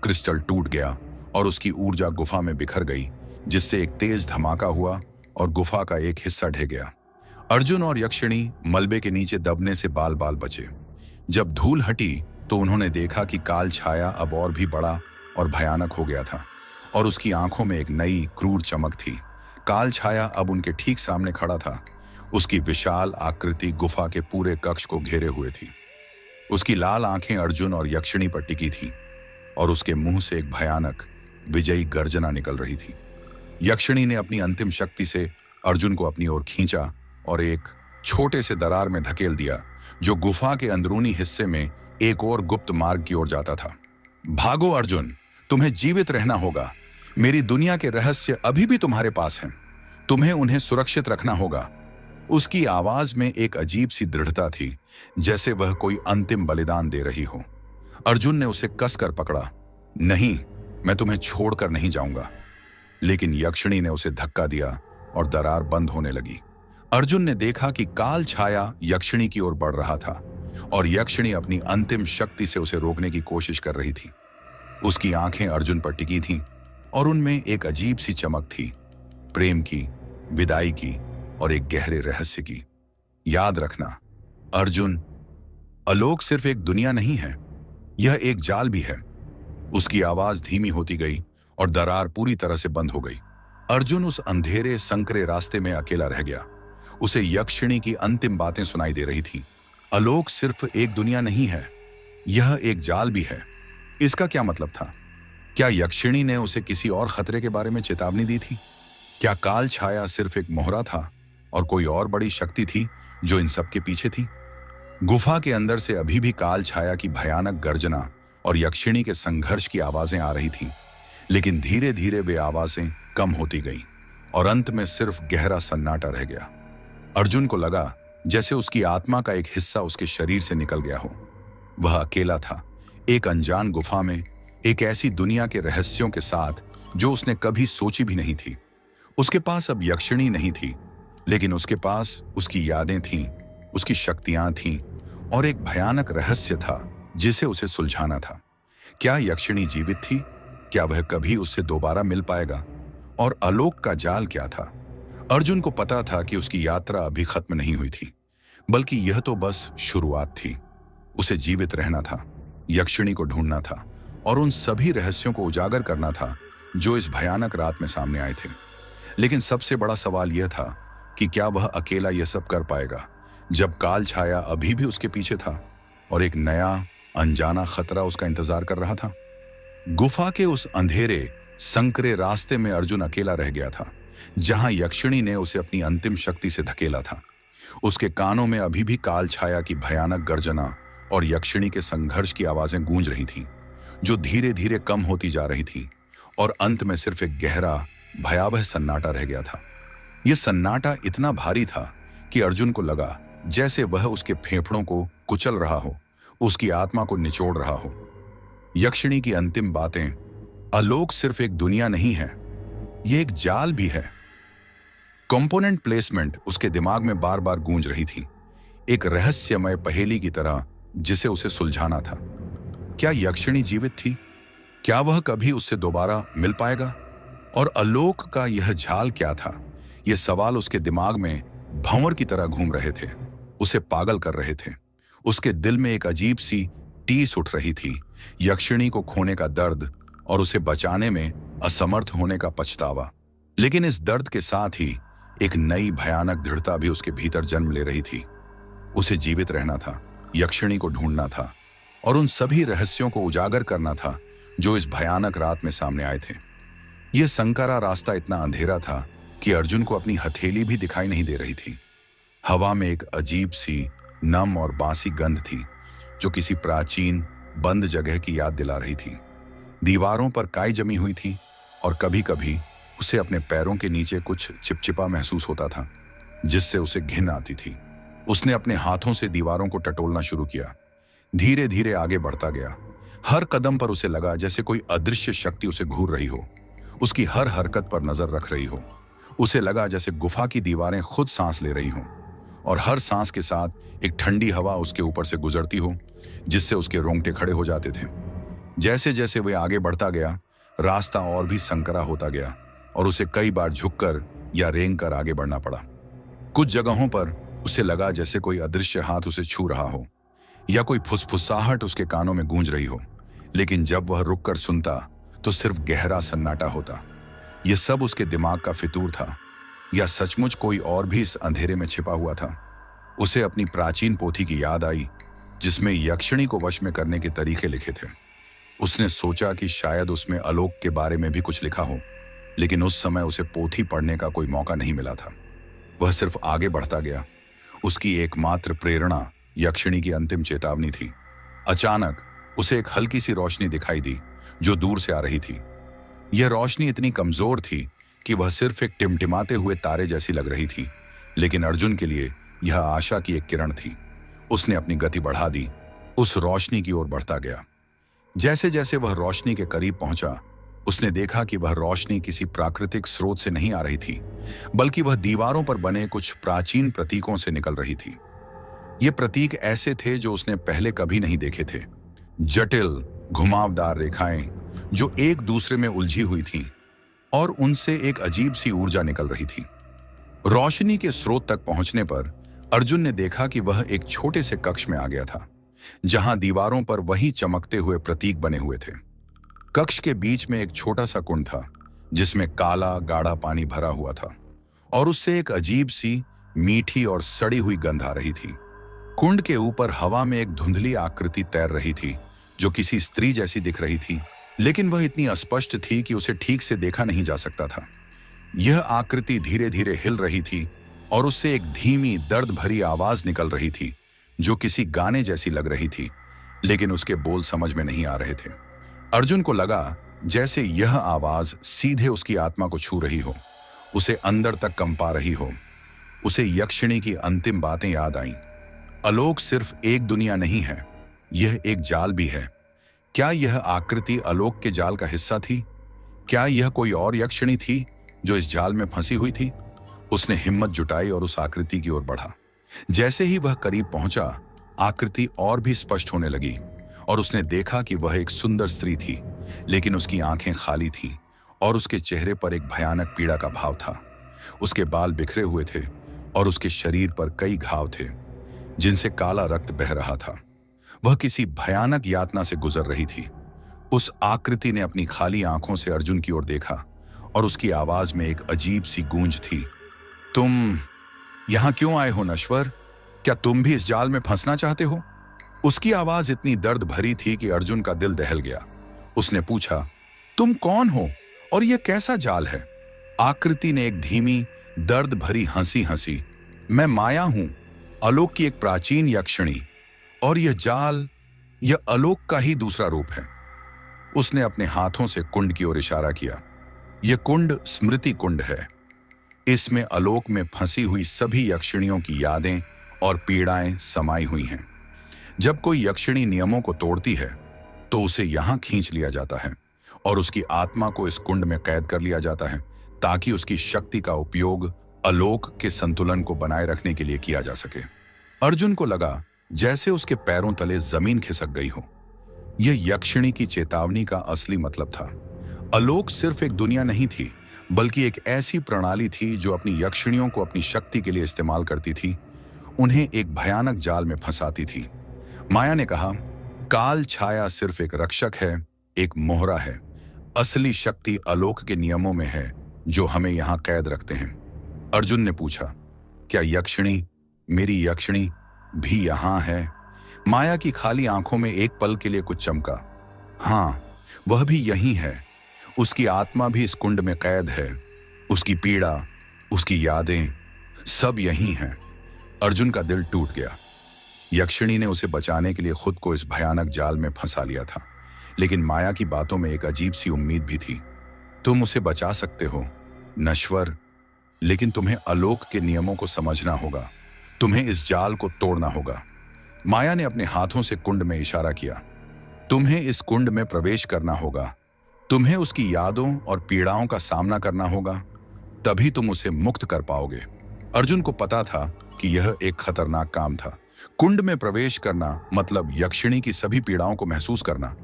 क्रिस्टल टूट गया और उसकी ऊर्जा गुफा में बिखर गई, जिससे एक तेज धमाका हुआ और गुफा का एक हिस्सा ढह गया। अर्जुन और यक्षिणी मलबे के नीचे दबने से बाल बाल बचे। जब धूल हटी तो उन्होंने देखा कि काल छाया अब और भी बड़ा और भयानक हो गया था और उसकी आंखों में एक नई क्रूर चमक थी। काल छाया अब उनके ठीक सामने खड़ा था। उसकी विशाल आकृति गुफा के पूरे कक्ष को घेरे हुए थी। उसकी लाल आंखें अर्जुन और यक्षिणी पर टिकी थीं और उसके मुंह से एक भयानक विजयी गर्जना निकल रही थी। यक्षिणी ने अपनी अंतिम शक्ति से अर्जुन को अपनी ओर खींचा और एक छोटे से दरार में धकेल दिया, जो गुफा के अंदरूनी हिस्से में एक और गुप्त मार्ग की ओर जाता था। भागो अर्जुन, तुम्हें जीवित रहना होगा। मेरी दुनिया के रहस्य अभी भी तुम्हारे पास हैं। तुम्हें उन्हें सुरक्षित रखना होगा। उसकी आवाज में एक अजीब सी दृढ़ता थी, जैसे वह कोई अंतिम बलिदान दे रही हो। अर्जुन ने उसे कसकर पकड़ा। नहीं, मैं तुम्हें छोड़कर नहीं जाऊंगा। लेकिन यक्षिणी ने उसे धक्का दिया और दरार बंद होने लगी। अर्जुन ने देखा कि काल छाया यक्षिणी की ओर बढ़ रहा था। और यक्षिणी अपनी अंतिम शक्ति से उसे रोकने की कोशिश कर रही थी। उसकी आंखें अर्जुन पर टिकी थीं और उनमें एक अजीब सी चमक थी, प्रेम की, विदाई की और एक गहरे रहस्य की। याद रखना अर्जुन, आलोक सिर्फ एक दुनिया नहीं है, यह एक जाल भी है। उसकी आवाज धीमी होती गई और दरार पूरी तरह से बंद हो गई। अर्जुन उस अंधेरे संकरे रास्ते में अकेला रह गया। उसे यक्षिणी की अंतिम बातें सुनाई दे रही थी। आलोक सिर्फ एक दुनिया नहीं है, यह एक जाल भी है। इसका क्या मतलब था? क्या यक्षिणी ने उसे किसी और खतरे के बारे में चेतावनी दी थी? क्या काल छाया सिर्फ एक मोहरा था और कोई और बड़ी शक्ति थी जो इन सब के पीछे थी? गुफा के अंदर से अभी भी काल छाया की भयानक गर्जना और यक्षिणी के संघर्ष की आवाजें आ रही थीं, लेकिन धीरे धीरे वे आवाजें कम होती गईं और अंत में सिर्फ गहरा सन्नाटा रह गया। अर्जुन को लगा जैसे उसकी आत्मा का एक हिस्सा उसके शरीर से निकल गया हो। वह अकेला था, एक अनजान गुफा में, एक ऐसी दुनिया के रहस्यों के साथ जो उसने कभी सोची भी नहीं थी। उसके पास अब यक्षिणी नहीं थी, लेकिन उसके पास उसकी यादें थीं, उसकी शक्तियां थीं और एक भयानक रहस्य था जिसे उसे सुलझाना था। क्या यक्षिणी जीवित थी? क्या वह कभी उससे दोबारा मिल पाएगा? और आलोक का जाल क्या था? अर्जुन को पता था कि उसकी यात्रा अभी खत्म नहीं हुई थी, बल्कि यह तो बस शुरुआत थी। उसे जीवित रहना था, यक्षिणी को ढूंढना था और उन सभी रहस्यों को उजागर करना था जो इस भयानक रात में सामने आए थे। लेकिन सबसे बड़ा सवाल यह था कि क्या वह अकेला यह सब कर पाएगा, जब काल छाया अभी भी उसके पीछे था और एक नया अनजाना खतरा उसका इंतजार कर रहा था। गुफा के उस अंधेरे संकरे रास्ते में अर्जुन अकेला रह गया था, जहां यक्षिणी ने उसे अपनी अंतिम शक्ति से धकेला था। उसके कानों में अभी भी काल छाया की भयानक गर्जना और यक्षिणी के संघर्ष की आवाजें गूंज रही थीं, जो धीरे धीरे कम होती जा रही थीं और अंत में सिर्फ एक गहरा भयावह सन्नाटा रह गया था। यह सन्नाटा इतना भारी था कि अर्जुन को लगा जैसे वह उसके फेफड़ों को कुचल रहा हो, उसकी आत्मा को निचोड़ रहा हो। यक्षिणी की अंतिम बातें, आलोक सिर्फ एक दुनिया नहीं है, यह एक जाल भी है। कंपोनेंट प्लेसमेंट उसके दिमाग में बार बार गूंज रही थी, एक रहस्यमय पहेली की तरह जिसे उसे सुलझाना था। क्या यक्षिणी जीवित थी? क्या वह कभी उससे दोबारा मिल पाएगा? और आलोक का यह जाल क्या था? ये सवाल उसके दिमाग में भंवर की तरह घूम रहे थे, उसे पागल कर रहे थे। उसके दिल में एक अजीब सी टीस उठ रही थी, यक्षिणी को खोने का दर्द और उसे बचाने में असमर्थ होने का पछतावा। लेकिन इस दर्द के साथ ही एक नई भयानक दृढ़ता भी उसके भीतर जन्म ले रही थी। उसे जीवित रहना था, यक्षिणी को ढूंढना था और उन सभी रहस्यों को उजागर करना था जो इस भयानक रात में सामने आए थे। यह संकरा रास्ता इतना अंधेरा था कि अर्जुन को अपनी हथेली भी दिखाई नहीं दे रही थी। हवा में एक अजीब सी नम और बासी गंध थी जो किसी प्राचीन बंद जगह की याद दिला रही थी। दीवारों पर काई जमी हुई थी और कभी कभी उसे अपने पैरों के नीचे कुछ चिपचिपा महसूस होता था, जिससे उसे घिन आती थी। उसने अपने हाथों से दीवारों को टटोलना शुरू किया, धीरे धीरे आगे बढ़ता गया। हर कदम पर उसे लगा जैसे कोई अदृश्य शक्ति उसे घूर रही हो, उसकी हर हरकत पर नजर रख रही हो। उसे लगा जैसे गुफा की दीवारें खुद सांस ले रही हों और हर सांस के साथ एक ठंडी हवा उसके ऊपर से गुजरती हो, जिससे उसके रोंगटे खड़े हो जाते थे। जैसे जैसे वह आगे बढ़ता गया, रास्ता और भी संकरा होता गया और उसे कई बार झुककर या रेंग कर आगे बढ़ना पड़ा। कुछ जगहों पर उसे लगा जैसे कोई अदृश्य हाथ उसे छू रहा हो या कोई फुसफुसाहट उसके कानों में गूंज रही हो, लेकिन जब वह रुककर सुनता तो सिर्फ गहरा सन्नाटा होता। यह सब उसके दिमाग का फितूर था या सचमुच कोई और भी इस अंधेरे में छिपा हुआ था? उसे अपनी प्राचीन पोथी की याद आई जिसमें यक्षिणी को वश में करने के तरीके लिखे थे। उसने सोचा कि शायद उसमें आलोक के बारे में भी कुछ लिखा हो, लेकिन उस समय उसे पोथी पढ़ने का कोई मौका नहीं मिला था। वह सिर्फ आगे बढ़ता गया। उसकी एकमात्र प्रेरणा यक्षिणी की अंतिम चेतावनी थी। अचानक उसे एक हल्की सी रोशनी दिखाई दी जो दूर से आ रही थी। यह रोशनी इतनी कमजोर थी कि वह सिर्फ एक टिमटिमाते हुए तारे जैसी लग रही थी, लेकिन अर्जुन के लिए यह आशा की एक किरण थी। उसने अपनी गति बढ़ा दी, उस रोशनी की ओर बढ़ता गया। जैसे जैसे वह रोशनी के करीब पहुंचा, उसने देखा कि वह रोशनी किसी प्राकृतिक स्रोत से नहीं आ रही थी, बल्कि वह दीवारों पर बने कुछ प्राचीन प्रतीकों से निकल रही थी। ये प्रतीक ऐसे थे जो उसने पहले कभी नहीं देखे थे। जटिल, घुमावदार रेखाएं जो एक दूसरे में उलझी हुई थीं और उनसे एक अजीब सी ऊर्जा निकल रही थी। रोशनी के स्रोत तक पहुंचने पर अर्जुन ने देखा कि वह एक छोटे से कक्ष में आ गया था, जहां दीवारों पर वही चमकते हुए प्रतीक बने हुए थे। कक्ष के बीच में एक छोटा सा कुंड था, जिसमें काला गाढ़ा पानी भरा हुआ था और उससे एक अजीब सी मीठी और सड़ी हुई गंध आ रही थी। कुंड के ऊपर हवा में एक धुंधली आकृति तैर रही थी, जो किसी स्त्री जैसी दिख रही थी, लेकिन वह इतनी अस्पष्ट थी कि उसे ठीक से देखा नहीं जा सकता था। यह आकृति धीरे धीरे हिल रही थी और उससे एक धीमी दर्द भरी आवाज निकल रही थी, जो किसी गाने जैसी लग रही थी, लेकिन उसके बोल समझ में नहीं आ रहे थे। अर्जुन को लगा जैसे यह आवाज सीधे उसकी आत्मा को छू रही हो, उसे अंदर तक कंपा रही हो। उसे यक्षिणी की अंतिम बातें याद आईं। आलोक सिर्फ एक दुनिया नहीं है, यह एक जाल भी है। क्या यह आकृति आलोक के जाल का हिस्सा थी? क्या यह कोई और यक्षिणी थी जो इस जाल में फंसी हुई थी? उसने हिम्मत जुटाई और उस आकृति की ओर बढ़ा। जैसे ही वह करीब पहुंचा, आकृति और भी स्पष्ट होने लगी और उसने देखा कि वह एक सुंदर स्त्री थी, लेकिन उसकी आंखें खाली थीं और उसके चेहरे पर एक भयानक पीड़ा का भाव था। उसके बाल बिखरे हुए थे और उसके शरीर पर कई घाव थे, जिनसे काला रक्त बह रहा था। वह किसी भयानक यातना से गुजर रही थी। उस आकृति ने अपनी खाली आंखों से अर्जुन की ओर देखा और उसकी आवाज में एक अजीब सी गूंज थी। तुम यहां क्यों आए हो नश्वर? क्या तुम भी इस जाल में फंसना चाहते हो? उसकी आवाज इतनी दर्द भरी थी कि अर्जुन का दिल दहल गया। उसने पूछा, तुम कौन हो और यह कैसा जाल है? आकृति ने एक धीमी दर्द भरी हंसी हंसी। मैं माया हूं, आलोक की एक प्राचीन यक्षिणी, और यह जाल, यह आलोक का ही दूसरा रूप है। उसने अपने हाथों से कुंड की ओर इशारा किया। यह कुंड स्मृति कुंड है। इसमें आलोक में फंसी हुई सभी यक्षिणियों की यादें और पीड़ाएं समाई हुई हैं। जब कोई यक्षिणी नियमों को तोड़ती है तो उसे यहां खींच लिया जाता है और उसकी आत्मा को इस कुंड में कैद कर लिया जाता है, ताकि उसकी शक्ति का उपयोग आलोक के संतुलन को बनाए रखने के लिए किया जा सके। अर्जुन को लगा जैसे उसके पैरों तले जमीन खिसक गई हो। यह यक्षिणी की चेतावनी का असली मतलब था। आलोक सिर्फ एक दुनिया नहीं थी, बल्कि एक ऐसी प्रणाली थी जो अपनी यक्षिणियों को अपनी शक्ति के लिए इस्तेमाल करती थी, उन्हें एक भयानक जाल में फंसाती थी। माया ने कहा, काल छाया सिर्फ एक रक्षक है, एक मोहरा है। असली शक्ति आलोक के नियमों में है, जो हमें यहां कैद रखते हैं। अर्जुन ने पूछा, क्या यक्षिणी, मेरी यक्षिणी भी यहां है? माया की खाली आंखों में एक पल के लिए कुछ चमका। हां, वह भी यही है। उसकी आत्मा भी इस कुंड में कैद है। उसकी पीड़ा, उसकी यादें, सब यही हैं। अर्जुन का दिल टूट गया। यक्षिणी ने उसे बचाने के लिए खुद को इस भयानक जाल में फंसा लिया था, लेकिन माया की बातों में एक अजीब सी उम्मीद भी थी। तुम उसे बचा सकते हो नश्वर, लेकिन तुम्हें आलोक के नियमों को समझना होगा। तुम्हें इस जाल को तोड़ना होगा। माया ने अपने हाथों से कुंड में इशारा किया। तुम्हें इस कुंड में प्रवेश करना होगा। तुम्हें उसकी यादों और पीड़ाओं का सामना करना होगा, तभी तुम उसे मुक्त कर पाओगे। अर्जुन को पता था कि यह एक खतरनाक काम था। कुंड में प्रवेश करना मतलब यक्षिणी की सभी पीड़ाओं को महसूस करना,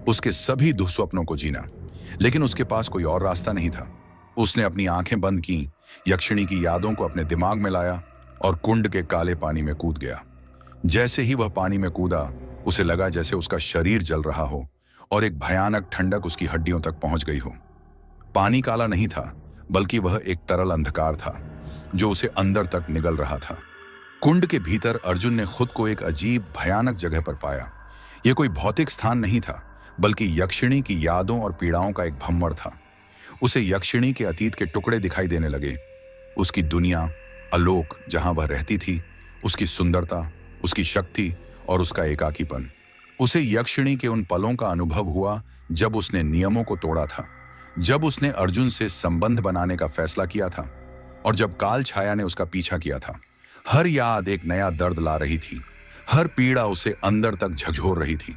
उसके सभी दुःस्वप्नों को जीना। लेकिन उसके पास कोई और रास्ता नहीं था। उसने अपनी आंखें बंद की, यक्षिणी की यादों को अपने दिमाग में लाया और कुंड के काले पानी में कूद गया। जैसे ही वह पानी में कूदा, उसे लगा जैसे उसका शरीर जल रहा हो और एक भयानक ठंडक उसकी हड्डियों तक पहुंच गई हो। पानी काला नहीं था, बल्कि वह एक तरल अंधकार था जो उसे अंदर तक निगल रहा था। कुंड के भीतर अर्जुन ने खुद को एक अजीब भयानक जगह पर पाया। यह कोई भौतिक स्थान नहीं था, बल्कि यक्षिणी की यादों और पीड़ाओं का एक भंवर था। उसे यक्षिणी के अतीत के टुकड़े दिखाई देने लगे। उसकी दुनिया, आलोक जहां वह रहती थी, उसकी सुंदरता, उसकी शक्ति और उसका एकाकीपन। उसे यक्षिणी के उन पलों का अनुभव हुआ जब उसने नियमों को तोड़ा था, जब उसने अर्जुन से संबंध बनाने का फैसला किया था और जब काल छाया ने उसका पीछा किया था। हर याद एक नया दर्द ला रही थी। हर पीड़ा उसे अंदर तक झकझोर रही थी।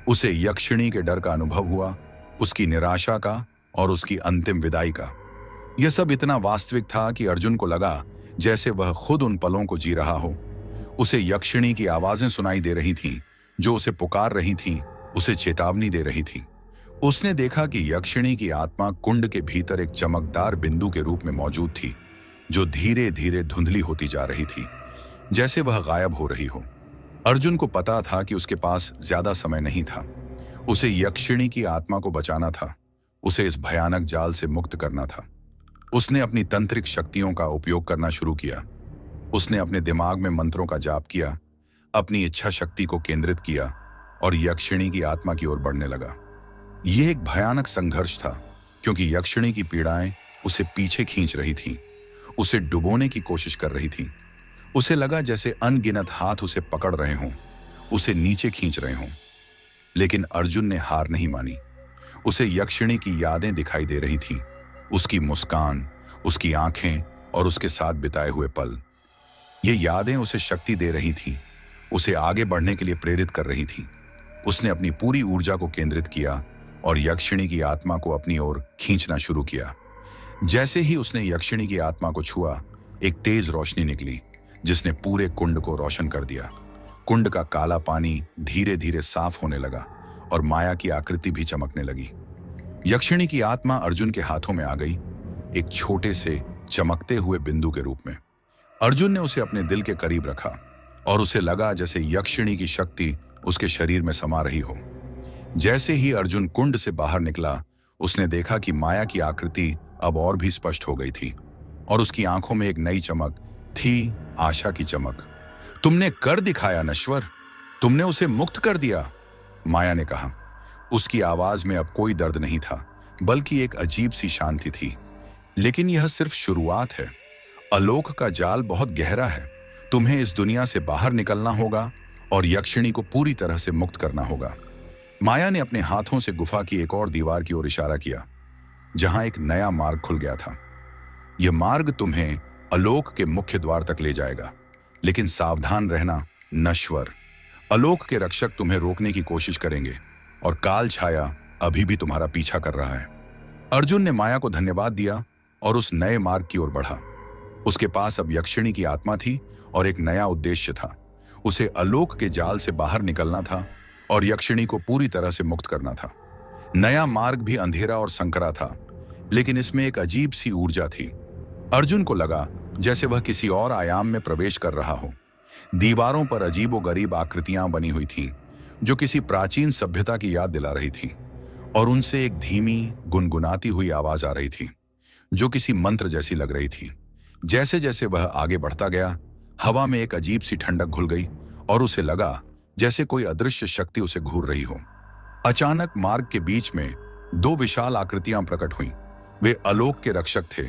उसे यक्षिणी के डर का अनुभव हुआ, उसकी निराशा का और उसकी अंतिम विदाई का। यह सब इतना वास्तविक था कि अर्जुन को लगा जैसे वह खुद उन पलों को जी रहा हो। उसे यक्षिणी की आवाजें सुनाई दे रही थीं, जो उसे पुकार रही थीं, उसे चेतावनी दे रही थीं। उसने देखा कि यक्षिणी की आत्मा कुंड के भीतर एक चमकदार बिंदु के रूप में मौजूद थी, जो धीरे धीरे धुंधली होती जा रही थी, जैसे वह गायब हो रही हो। अर्जुन को पता था कि उसके पास ज्यादा समय नहीं था। उसे यक्षिणी की आत्मा को बचाना था, उसे इस भयानक जाल से मुक्त करना था। उसने अपनी तंत्रिक शक्तियों का उपयोग करना शुरू किया। उसने अपने दिमाग में मंत्रों का जाप किया, अपनी इच्छा शक्ति को केंद्रित किया और यक्षिणी की आत्मा की ओर बढ़ने लगा। यह एक भयानक संघर्ष था, क्योंकि यक्षिणी की पीड़ाएं उसे पीछे खींच रही थीं, उसे डुबोने की कोशिश कर रही थीं। उसे लगा जैसे अनगिनत हाथ उसे पकड़ रहे हों, उसे नीचे खींच रहे हों। लेकिन अर्जुन ने हार नहीं मानी। उसे यक्षिणी की यादें दिखाई दे रही थीं, उसकी मुस्कान, उसकी आंखें और उसके साथ बिताए हुए पल। ये यादें उसे शक्ति दे रही थीं, उसे आगे बढ़ने के लिए प्रेरित कर रही थीं। उसने अपनी पूरी ऊर्जा को केंद्रित किया और यक्षिणी की आत्मा को अपनी ओर खींचना शुरू किया। जैसे ही उसने यक्षिणी की आत्मा को छुआ, एक तेज रोशनी निकली, जिसने पूरे कुंड को रोशन कर दिया। कुंड का काला पानी धीरे धीरे साफ होने लगा और माया की आकृति भी चमकने लगी। यक्षिणी की आत्मा अर्जुन के हाथों में आ गई, एक छोटे से चमकते हुए बिंदु के रूप में। अर्जुन ने उसे अपने दिल के करीब रखा और उसे लगा जैसे यक्षिणी की शक्ति उसके शरीर में समा रही हो। जैसे ही अर्जुन कुंड से बाहर निकला, उसने देखा कि माया की आकृति अब और भी स्पष्ट हो गई थी और उसकी आंखों में एक नई चमक थी, आशा की चमक। तुमने कर दिखाया नश्वर, तुमने उसे मुक्त कर दिया, माया ने कहा। उसकी आवाज में अब कोई दर्द नहीं था, बल्कि एक अजीब सी शांति थी। लेकिन यह सिर्फ शुरुआत है। आलोक का जाल बहुत गहरा है। तुम्हें इस दुनिया से बाहर निकलना होगा और यक्षिणी को पूरी तरह से मुक्त करना होगा। माया ने अपने हाथों से गुफा की एक और दीवार की ओर इशारा किया, जहां एक नया मार्ग खुल गया था। यह मार्ग तुम्हें आलोक के मुख्य द्वार तक ले जाएगा, लेकिन सावधान रहना नश्वर। आलोक के रक्षक तुम्हें रोकने की कोशिश करेंगे और काल छाया अभी भी तुम्हारा पीछा कर रहा है। अर्जुन ने माया को धन्यवाद दिया और उस नए मार्ग की ओर बढ़ा। उसके पास अब यक्षिणी की आत्मा थी और एक नया उद्देश्य था। उसे आलोक के जाल से बाहर निकलना था और यक्षिणी को पूरी तरह से मुक्त करना था। नया मार्ग भी अंधेरा और संकरा था, लेकिन इसमें एक अजीब सी ऊर्जा थी। अर्जुन को लगा जैसे वह किसी और आयाम में प्रवेश कर रहा हो। दीवारों पर अजीबोगरीब आकृतियां बनी हुई थीं, जो किसी प्राचीन सभ्यता की याद दिला रही थीं, और उनसे एक धीमी गुनगुनाती हुई आवाज आ रही थी, जो किसी मंत्र जैसी लग रही थी। जैसे जैसे वह आगे बढ़ता गया, हवा में एक अजीब सी ठंडक घुल गई और उसे लगा जैसे कोई अदृश्य शक्ति उसे घूर रही हो। अचानक मार्ग के बीच में दो विशाल आकृतियां प्रकट हुईं। वे आलोक के रक्षक थे,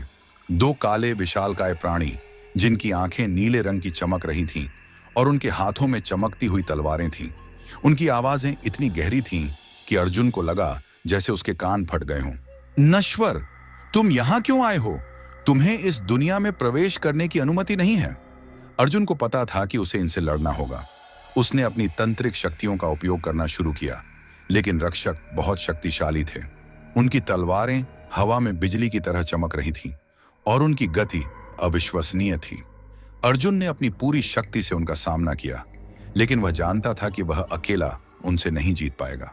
दो काले विशालकाय प्राणी, जिनकी आंखें नीले रंग की चमक रही थीं और उनके हाथों में चमकती हुई तलवारें थीं। उनकी आवाजें इतनी गहरी थीं कि अर्जुन को लगा जैसे उसके कान फट गए हों। नश्वर, तुम यहां क्यों आए हो? तुम्हें इस दुनिया में प्रवेश करने की अनुमति नहीं है। अर्जुन को पता था कि उसे इनसे लड़ना होगा। उसने अपनी तंत्रिक शक्तियों का उपयोग करना शुरू किया, लेकिन रक्षक बहुत शक्तिशाली थे। उनकी तलवारें हवा में बिजली की तरह चमक रही थीं और उनकी गति अविश्वसनीय थी। अर्जुन ने अपनी पूरी शक्ति से उनका सामना किया, लेकिन वह जानता था कि वह अकेला उनसे नहीं जीत पाएगा।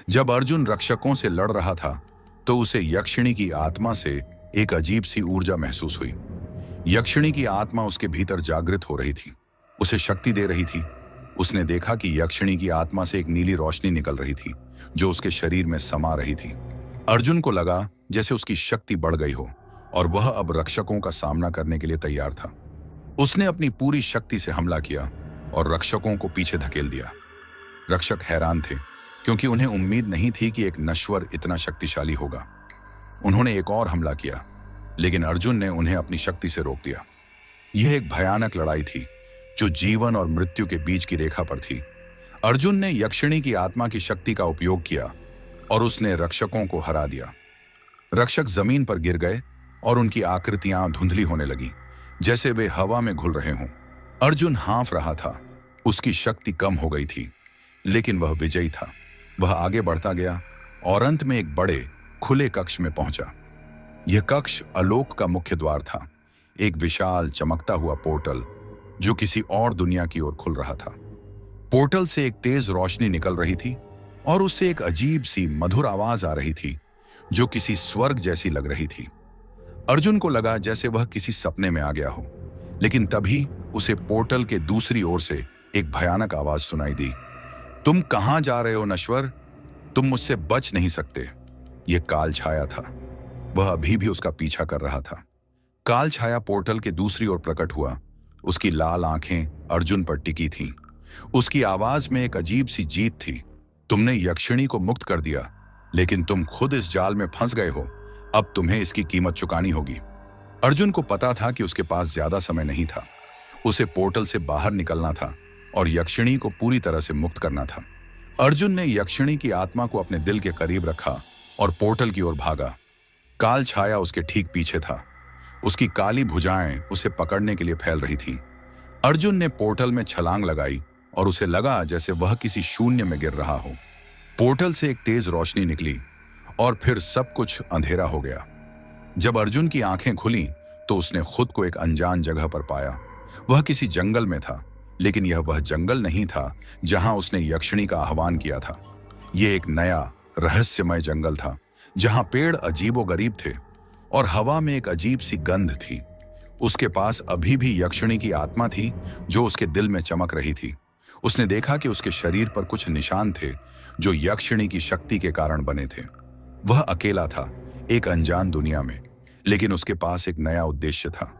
जब अर्जुन रक्षकों से लड़ रहा था, तो उसे यक्षिणी की आत्मा से एक अजीब सी ऊर्जा महसूस हुई। यक्षिणी की आत्मा उसके भीतर जागृत हो रही थी, उसे शक्ति दे रही थी। उसने देखा कि यक्षिणी की आत्मा से एक नीली रोशनी निकल रही थी, जो उसके शरीर में समा रही थी। अर्जुन को लगा जैसे उसकी शक्ति बढ़ गई हो और वह अब रक्षकों का सामना करने के लिए तैयार था। उसने अपनी पूरी शक्ति से हमला किया और रक्षकों को पीछे धकेल दिया। रक्षक हैरान थे, क्योंकि उन्हें उम्मीद नहीं थी कि एक नश्वर इतना शक्तिशाली होगा। उन्होंने एक और हमला किया, लेकिन अर्जुन ने उन्हें अपनी शक्ति से रोक दिया। यह एक भयानक लड़ाई थी, जो जीवन और मृत्यु के बीच की रेखा पर थी। अर्जुन ने यक्षिणी की आत्मा की शक्ति का उपयोग किया और उसने रक्षकों को हरा दिया। रक्षक जमीन पर गिर गए और उनकी आकृतियां धुंधली होने लगी, जैसे वे हवा में घुल रहे हों। अर्जुन हाँफ रहा था, उसकी शक्ति कम हो गई थी, लेकिन वह विजयी था। वह आगे बढ़ता गया और अंत में एक बड़े खुले कक्ष में पहुंचा। यह कक्ष आलोक का मुख्य द्वार था, एक विशाल चमकता हुआ पोर्टल जो किसी और दुनिया की ओर खुल रहा था। पोर्टल से एक तेज रोशनी निकल रही थी और उससे एक अजीब सी मधुर आवाज आ रही थी जो किसी स्वर्ग जैसी लग रही थी। अर्जुन को लगा जैसे वह किसी सपने में आ गया हो, लेकिन तभी उसे पोर्टल के दूसरी ओर से एक भयानक आवाज सुनाई दी। तुम कहां जा रहे हो नश्वर? तुम मुझसे बच नहीं सकते। यह काल छाया था। वह अभी भी उसका पीछा कर रहा था। काल छाया पोर्टल के दूसरी ओर प्रकट हुआ। उसकी लाल आंखें अर्जुन पर टिकी थीं। उसकी आवाज में एक अजीब सी जीत थी। तुमने यक्षिणी को मुक्त कर दिया, लेकिन तुम खुद इस जाल में फंस गए हो। अब तुम्हें इसकी कीमत चुकानी होगी। अर्जुन को पता था कि उसके पास ज्यादा समय नहीं था। उसे पोर्टल से बाहर निकलना था और यक्षिणी को पूरी तरह से मुक्त करना था। अर्जुन ने यक्षिणी की आत्मा को अपने दिल के करीब रखा और पोर्टल की ओर भागा। काल छाया उसके ठीक पीछे था। उसकी काली भुजाएं उसे पकड़ने के लिए फैल रही थीं। अर्जुन ने पोर्टल में छलांग लगाई और उसे लगा जैसे वह किसी शून्य में गिर रहा हो। पोर्टल से एक तेज रोशनी निकली और फिर सब कुछ अंधेरा हो गया। जब अर्जुन की आंखें खुलीं तो उसने खुद को एक अनजान जगह पर पाया। वह किसी जंगल में था, लेकिन यह वह जंगल नहीं था जहां उसने यक्षिणी का आह्वान किया था। यह एक नया रहस्यमय जंगल था जहां पेड़ अजीबोगरीब थे और हवा में एक अजीब सी गंध थी। उसके पास अभी भी यक्षिणी की आत्मा थी जो उसके दिल में चमक रही थी। उसने देखा कि उसके शरीर पर कुछ निशान थे जो यक्षिणी की शक्ति के कारण बने थे। वह अकेला था एक अनजान दुनिया में, लेकिन उसके पास एक नया उद्देश्य था।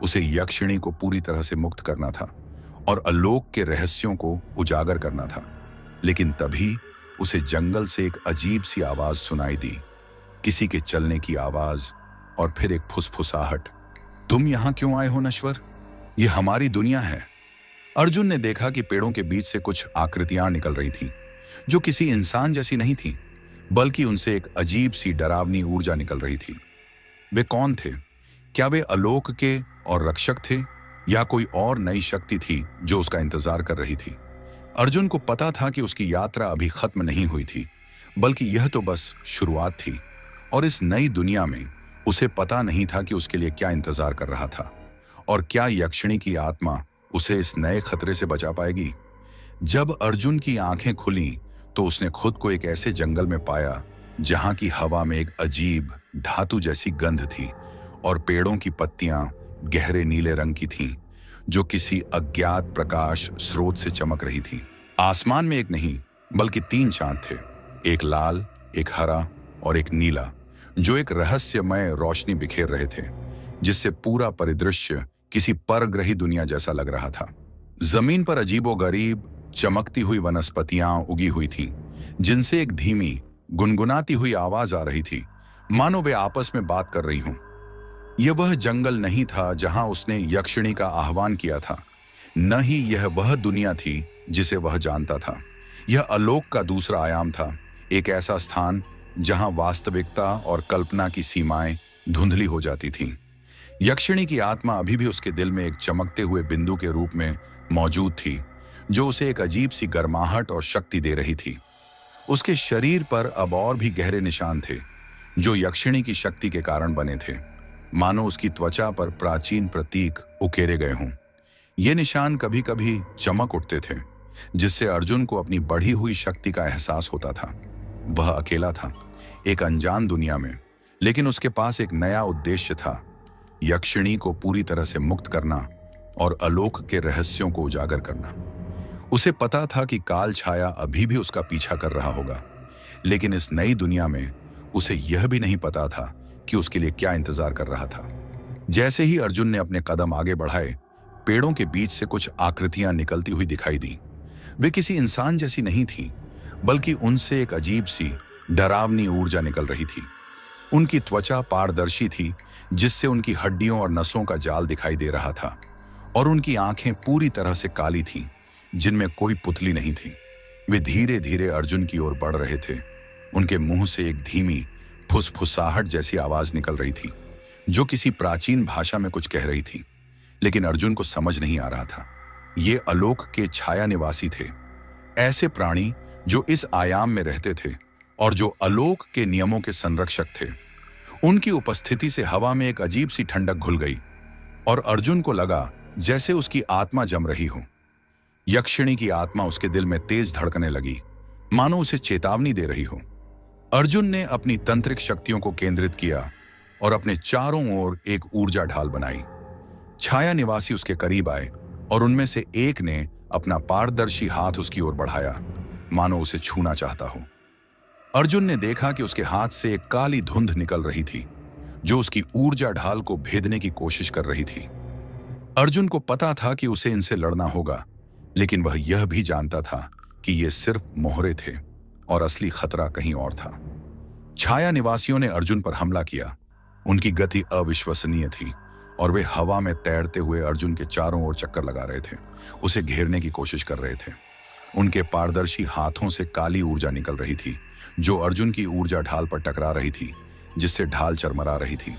उसे यक्षिणी को पूरी तरह से मुक्त करना था और अलोक के रहस्यों को उजागर करना था। लेकिन तभी उसे जंगल से एक अजीब सी आवाज सुनाई दी, किसी के चलने की आवाज और फिर एक फुसफुसाहट। तुम यहां क्यों आए हो नश्वर? यह हमारी दुनिया है। अर्जुन ने देखा कि पेड़ों के बीच से कुछ आकृतियां निकल रही थीं, जो किसी इंसान जैसी नहीं थीं, बल्कि उनसे एक अजीब सी डरावनी ऊर्जा निकल रही थी। वे कौन थे? क्या वे अलोक के और रक्षक थे, या कोई और नई शक्ति थी जो उसका इंतजार कर रही थी? अर्जुन को पता था कि उसकी यात्रा अभी खत्म नहीं हुई थी, बल्कि यह तो बस शुरुआत थी। और इस नई दुनिया में उसे पता नहीं था कि उसके लिए क्या इंतजार कर रहा था, और क्या यक्षिणी की आत्मा उसे इस नए खतरे से बचा पाएगी। जब अर्जुन की आंखें खुलीं तो उसने खुद को एक ऐसे जंगल में पाया जहां की हवा में एक अजीब धातु जैसी गंध थी और पेड़ों की पत्तियां गहरे नीले रंग की थीं, जो किसी अज्ञात प्रकाश स्रोत से चमक रही थीं। आसमान में एक नहीं बल्कि 3 चांद थे, एक लाल, एक हरा और एक नीला, जो एक रहस्यमय रोशनी बिखेर रहे थे, जिससे पूरा परिदृश्य किसी परग्रही दुनिया जैसा लग रहा था। जमीन पर अजीबोगरीब चमकती हुई वनस्पतियां उगी हुई थीं, जिनसे एक धीमी गुनगुनाती हुई आवाज आ रही थी, मानो वे आपस में बात कर रही हों। यह वह जंगल नहीं था जहां उसने यक्षिणी का आह्वान किया था, न ही यह वह दुनिया थी जिसे वह जानता था। यह आलोक का दूसरा आयाम था, एक ऐसा स्थान जहां वास्तविकता और कल्पना की सीमाएं धुंधली हो जाती थीं। यक्षिणी की आत्मा अभी भी उसके दिल में एक चमकते हुए बिंदु के रूप में मौजूद थी, जो उसे एक अजीब सी गर्माहट और शक्ति दे रही थी। उसके शरीर पर अब और भी गहरे निशान थे, जो यक्षिणी की शक्ति के कारण बने थे, मानो उसकी त्वचा पर प्राचीन प्रतीक उकेरे गए हों। ये निशान कभी कभी चमक उठते थे, जिससे अर्जुन को अपनी बढ़ी हुई शक्ति का एहसास होता था। वह अकेला था एक अनजान दुनिया में, लेकिन उसके पास एक नया उद्देश्य था, यक्षिणी को पूरी तरह से मुक्त करना और आलोक के रहस्यों को उजागर करना। उसे पता था कि काल छाया अभी भी उसका पीछा कर रहा होगा, लेकिन इस नई दुनिया में उसे यह भी नहीं पता था कि उसके लिए क्या इंतजार कर रहा था। जैसे ही अर्जुन ने अपने कदम आगे बढ़ाए, पेड़ों के बीच से कुछ आकृतियां निकलती हुई दिखाई दी। वे किसी इंसान जैसी नहीं थीं, बल्कि उनसे एक अजीब सी डरावनी ऊर्जा निकल रही थी। उनकी त्वचा पारदर्शी थी, जिससे उनकी हड्डियों और नसों का जाल दिखाई दे रहा था, और उनकी आंखें पूरी तरह से काली थीं, जिनमें कोई पुतली नहीं थी। वे धीरे धीरे अर्जुन की ओर बढ़ रहे थे। उनके मुंह से एक धीमी फुसफुसाहट जैसी आवाज निकल रही थी, जो किसी प्राचीन भाषा में कुछ कह रही थी, लेकिन अर्जुन को समझ नहीं आ रहा था। ये आलोक के छाया निवासी थे, ऐसे प्राणी जो इस आयाम में रहते थे और जो आलोक के नियमों के संरक्षक थे। उनकी उपस्थिति से हवा में एक अजीब सी ठंडक घुल गई और अर्जुन को लगा जैसे उसकी आत्मा जम रही हो। यक्षिणी की आत्मा उसके दिल में तेज धड़कने लगी, मानो उसे चेतावनी दे रही हो। अर्जुन ने अपनी तंत्रिक शक्तियों को केंद्रित किया और अपने चारों ओर एक ऊर्जा ढाल बनाई। छाया निवासी उसके करीब आए और उनमें से एक ने अपना पारदर्शी हाथ उसकी ओर बढ़ाया, मानो उसे छूना चाहता हो। अर्जुन ने देखा कि उसके हाथ से एक काली धुंध निकल रही थी, जो उसकी ऊर्जा ढाल को भेदने की कोशिश कर रही थी। अर्जुन को पता था कि उसे इनसे लड़ना होगा, लेकिन वह यह भी जानता था कि ये सिर्फ मोहरे थे और असली खतरा कहीं और था। छाया निवासियों ने अर्जुन पर हमला किया। उनकी गति अविश्वसनीय थी और वे हवा में तैरते हुए अर्जुन के चारों ओर चक्कर लगा रहे थे, उसे घेरने की कोशिश कर रहे थे। उनके पारदर्शी हाथों से काली ऊर्जा निकल रही थी, जो अर्जुन की ऊर्जा ढाल पर टकरा रही थी, जिससे ढाल चरमरा रही थी।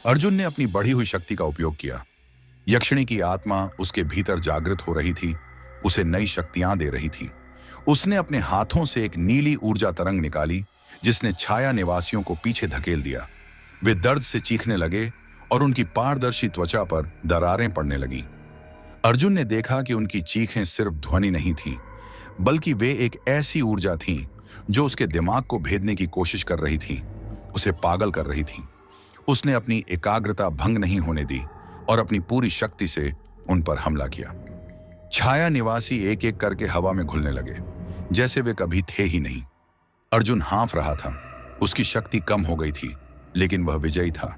अर्जुन ने अपनी बढ़ी हुई शक्ति का उपयोग किया। यक्षिणी की आत्मा उसके भीतर जागृत हो रही थी, उसे नई शक्तियां दे रही थी। उसने अपने हाथों से एक नीली ऊर्जा तरंग निकाली, जिसने छाया निवासियों को पीछे धकेल दिया। वे दर्द से चीखने लगे और उनकी पारदर्शी त्वचा पर दरारें पड़ने लगीं। अर्जुन ने देखा कि उनकी चीखें सिर्फ ध्वनि नहीं थीं, बल्कि वे एक ऐसी ऊर्जा थीं जो उसके दिमाग को भेदने की कोशिश कर रही थी, उसे पागल कर रही थी। उसने अपनी एकाग्रता भंग नहीं होने दी और अपनी पूरी शक्ति से उन पर हमला किया। छाया निवासी एक एक करके हवा में घुलने लगे, जैसे वे कभी थे ही नहीं। अर्जुन हाँफ रहा था। उसकी शक्ति कम हो गई थी, लेकिन वह विजयी था।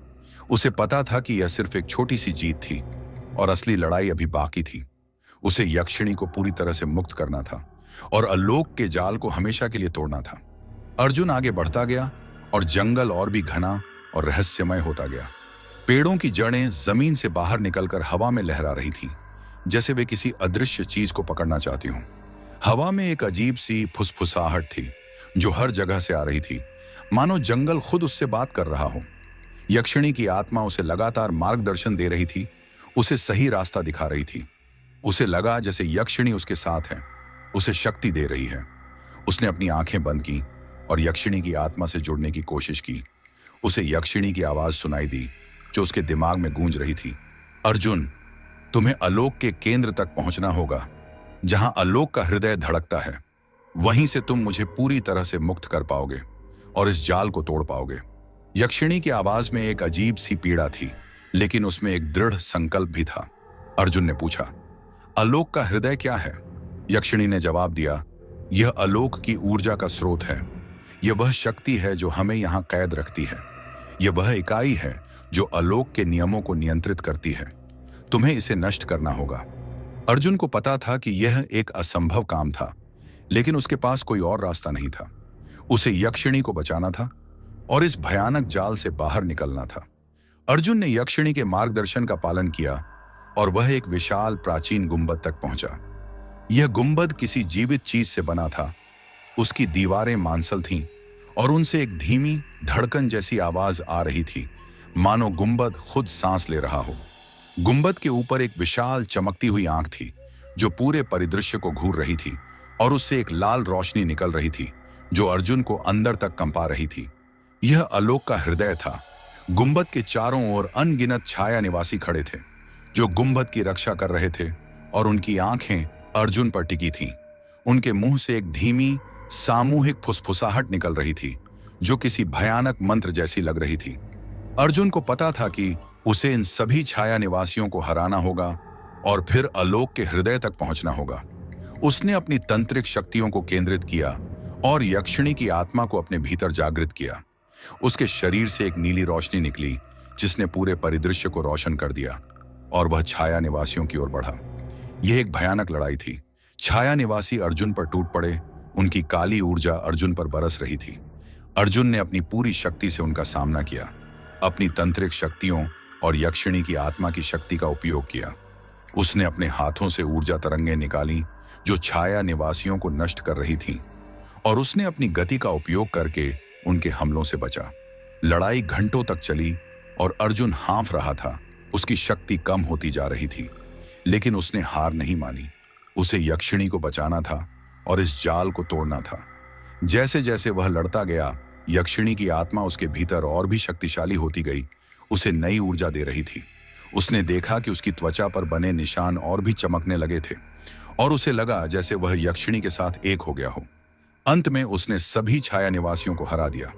उसे पता था कि यह सिर्फ एक छोटी सी जीत थी और असली लड़ाई अभी बाकी थी। उसे यक्षिणी को पूरी तरह से मुक्त करना था और आलोक के जाल को हमेशा के लिए तोड़ना था। अर्जुन आगे बढ़ता गया और जंगल और भी घना और रहस्यमय होता गया। पेड़ों की जड़ें जमीन से बाहर निकलकर हवा में लहरा रही थीं, जैसे वे किसी अदृश्य चीज को पकड़ना चाहती हों। हवा में एक अजीब सी फुसफुसाहट थी, जो हर जगह से आ रही थी, मानो जंगल खुद उससे बात कर रहा हो। यक्षिणी की आत्मा उसे लगातार मार्गदर्शन दे रही थी, उसे सही रास्ता दिखा रही थी। उसे लगा जैसे यक्षिणी उसके साथ है, उसे शक्ति दे रही है। उसने अपनी आंखें बंद की और यक्षिणी की आत्मा से जुड़ने की कोशिश की। उसे यक्षिणी की आवाज सुनाई दी, जो उसके दिमाग में गूंज रही थी। अर्जुन, तुम्हें आलोक के केंद्र तक पहुंचना होगा। जहां आलोक का हृदय धड़कता है, वहीं से तुम मुझे पूरी तरह से मुक्त कर पाओगे और इस जाल को तोड़ पाओगे। यक्षिणी की आवाज में एक अजीब सी पीड़ा थी, लेकिन उसमें एक दृढ़ संकल्प भी था। अर्जुन ने पूछा, आलोक का हृदय क्या है? यक्षिणी ने जवाब दिया, यह आलोक की ऊर्जा का स्रोत है। यह वह शक्ति है जो हमें यहाँ कैद रखती है। यह वह इकाई है जो आलोक के नियमों को नियंत्रित करती है। तुम्हें इसे नष्ट करना होगा। अर्जुन को पता था कि यह एक असंभव काम था, लेकिन उसके पास कोई और रास्ता नहीं था। उसे यक्षिणी को बचाना था और इस भयानक जाल से बाहर निकलना था। अर्जुन ने यक्षिणी के मार्गदर्शन का पालन किया और वह एक विशाल प्राचीन गुंबद तक पहुंचा। यह गुंबद किसी जीवित चीज से बना था। उसकी दीवारें मांसल थीं और उनसे एक धीमी धड़कन जैसी आवाज आ रही थी, मानो गुंबद खुद सांस ले रहा हो। गुंबद के ऊपर एक विशाल चमकती हुई आंख थी, जो पूरे परिदृश्य को घूर रही थी और उससे एक लाल रोशनी निकल रही थी, जो अर्जुन को अंदर तक कंपा रही थी। यह आलोक का हृदय था। गुंबद के चारों ओर अनगिनत छाया निवासी खड़े थे, जो गुंबद की रक्षा कर रहे थे, और उनकी आंखें अर्जुन पर टिकी थीं। उनके मुंह से एक धीमी सामूहिक फुसफुसाहट निकल रही थी, जो किसी भयानक मंत्र जैसी लग रही थी। अर्जुन को पता था कि उसे इन सभी छाया निवासियों को हराना होगा और फिर आलोक के हृदय तक पहुंचना होगा। उसने अपनी तंत्रिक शक्तियों को केंद्रित किया और यक्षिणी की आत्मा को अपने भीतर जागृत किया। उसके शरीर से एक नीली रोशनी निकली, जिसने पूरे परिदृश्य को रोशन कर दिया, और वह छाया निवासियों की ओर बढ़ा। यह एक भयानक लड़ाई थी। छाया निवासी अर्जुन पर टूट पड़े, उनकी काली ऊर्जा अर्जुन पर बरस रही थी। अर्जुन ने अपनी पूरी शक्ति से उनका सामना किया, अपनी तंत्रिक शक्तियों और यक्षिणी की आत्मा की शक्ति का उपयोग किया। उसने अपने हाथों से ऊर्जा तरंगें निकाली, जो छाया निवासियों को नष्ट कर रही थीं, और उसने अपनी गति का उपयोग करके उनके हमलों से बचा। लड़ाई घंटों तक चली और अर्जुन हाँफ रहा था। उसकी शक्ति कम होती जा रही थी, लेकिन उसने हार नहीं मानी। उसे यक्षिणी को बचाना था और इस जाल को तोड़ना था। जैसे जैसे वह लड़ता गया, यक्षिणी की आत्मा उसके भीतर और भी शक्तिशाली होती गई, उसे नई ऊर्जा दे रही थी। उसने देखा कि उसकी त्वचा पर बने निशान और भी चमकने लगे थे और उसे लगा जैसे वह यक्षिणी के साथ एक हो गया हो। अंत में उसने सभी छाया निवासियों को हरा दिया।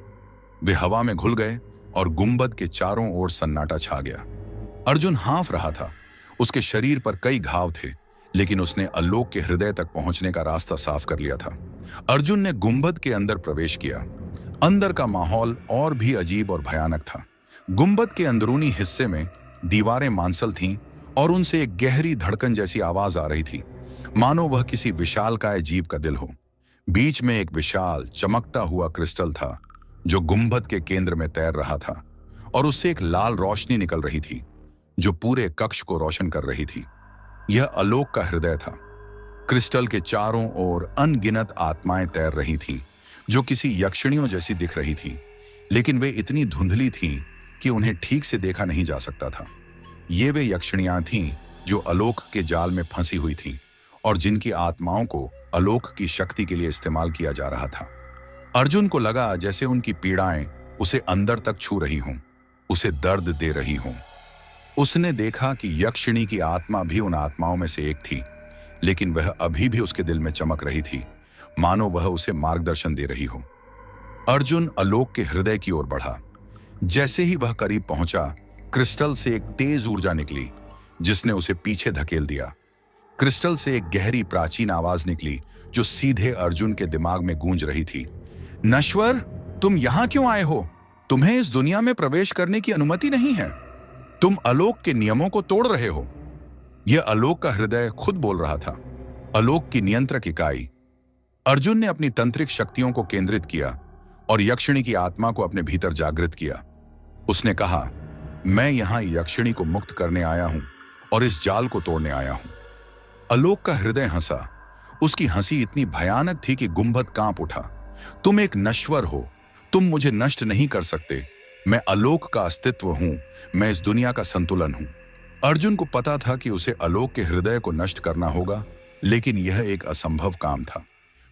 वे हवा में घुल गए और गुंबद के चारों ओर सन्नाटा छा गया। अर्जुन हाँफ रहा था। उसके शरीर पर कई घाव थे, लेकिन उसने आलोक के हृदय तक पहुंचने का रास्ता साफ कर लिया था। अर्जुन ने गुंबद के अंदर प्रवेश किया। अंदर का माहौल और भी अजीब और भयानक था। गुंबद के अंदरूनी हिस्से में दीवारें मांसल थीं और उनसे एक गहरी धड़कन जैसी आवाज आ रही थी, मानो वह किसी विशालकाय जीव का दिल हो। बीच में एक विशाल चमकता हुआ क्रिस्टल था जो गुंबद के केंद्र में तैर रहा था और उससे एक लाल रोशनी निकल रही थी जो पूरे कक्ष को रोशन कर रही थी। यह आलोक का हृदय था। क्रिस्टल के चारों ओर अनगिनत आत्माएं तैर रही थीं जो किसी यक्षिणियों जैसी दिख रही थीं, लेकिन वे इतनी धुंधली थीं कि उन्हें ठीक से देखा नहीं जा सकता था। ये वे यक्षिणियां थीं जो आलोक के जाल में फंसी हुई थीं और जिनकी आत्माओं को आलोक की शक्ति के लिए इस्तेमाल किया जा रहा था। अर्जुन को लगा जैसे उनकी पीड़ाएं उसे अंदर तक छू रही हों, उसे दर्द दे रही हों। उसने देखा कि यक्षिणी की आत्मा भी उन आत्माओं में से एक थी, लेकिन वह अभी भी उसके दिल में चमक रही थी, मानो वह उसे मार्गदर्शन दे रही हो। अर्जुन आलोक के हृदय की ओर बढ़ा। जैसे ही वह करीब पहुंचा, क्रिस्टल से एक तेज ऊर्जा निकली जिसने उसे पीछे धकेल दिया। क्रिस्टल से एक गहरी प्राचीन आवाज निकली जो सीधे अर्जुन के दिमाग में गूंज रही थी। नश्वर, तुम यहां क्यों आए हो? तुम्हें इस दुनिया में प्रवेश करने की अनुमति नहीं है। तुम आलोक के नियमों को तोड़ रहे हो। यह आलोक का हृदय खुद बोल रहा था, आलोक की नियंत्रक इकाई। अर्जुन ने अपनी तंत्रिक शक्तियों को केंद्रित किया और यक्षिणी की आत्मा को अपने भीतर जागृत किया। उसने कहा, मैं यहां यक्षिणी को मुक्त करने आया हूं और इस जाल को तोड़ने आया हूं। आलोक का हृदय हंसा। उसकी हंसी इतनी भयानक थी कि गुंबद कांप उठा। तुम एक नश्वर हो, तुम मुझे नष्ट नहीं कर सकते। मैं आलोक का अस्तित्व हूं, मैं इस दुनिया का संतुलन हूं। अर्जुन को पता था कि उसे आलोक के हृदय को नष्ट करना होगा, लेकिन यह एक असंभव काम था।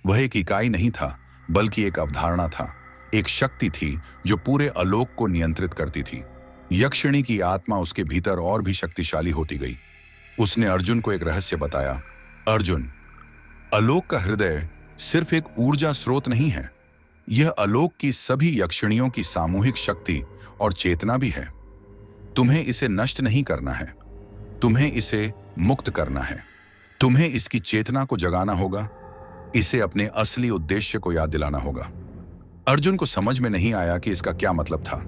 वह एक इकाई नहीं था, बल्कि एक अवधारणा था, एक शक्ति थी जो पूरे आलोक को नियंत्रित करती थी। यक्षिणी की आत्मा उसके भीतर और भी शक्तिशाली होती गई। उसने अर्जुन को एक रहस्य बताया। अर्जुन, आलोक का हृदय सिर्फ एक ऊर्जा स्रोत नहीं है, यह आलोक की सभी यक्षिणियों की सामूहिक शक्ति और चेतना भी है। तुम्हें इसे नष्ट नहीं करना है, तुम्हें इसे मुक्त करना है। तुम्हें इसकी चेतना को जगाना होगा, इसे अपने असली उद्देश्य को याद दिलाना होगा। अर्जुन को समझ में नहीं आया कि इसका क्या मतलब था,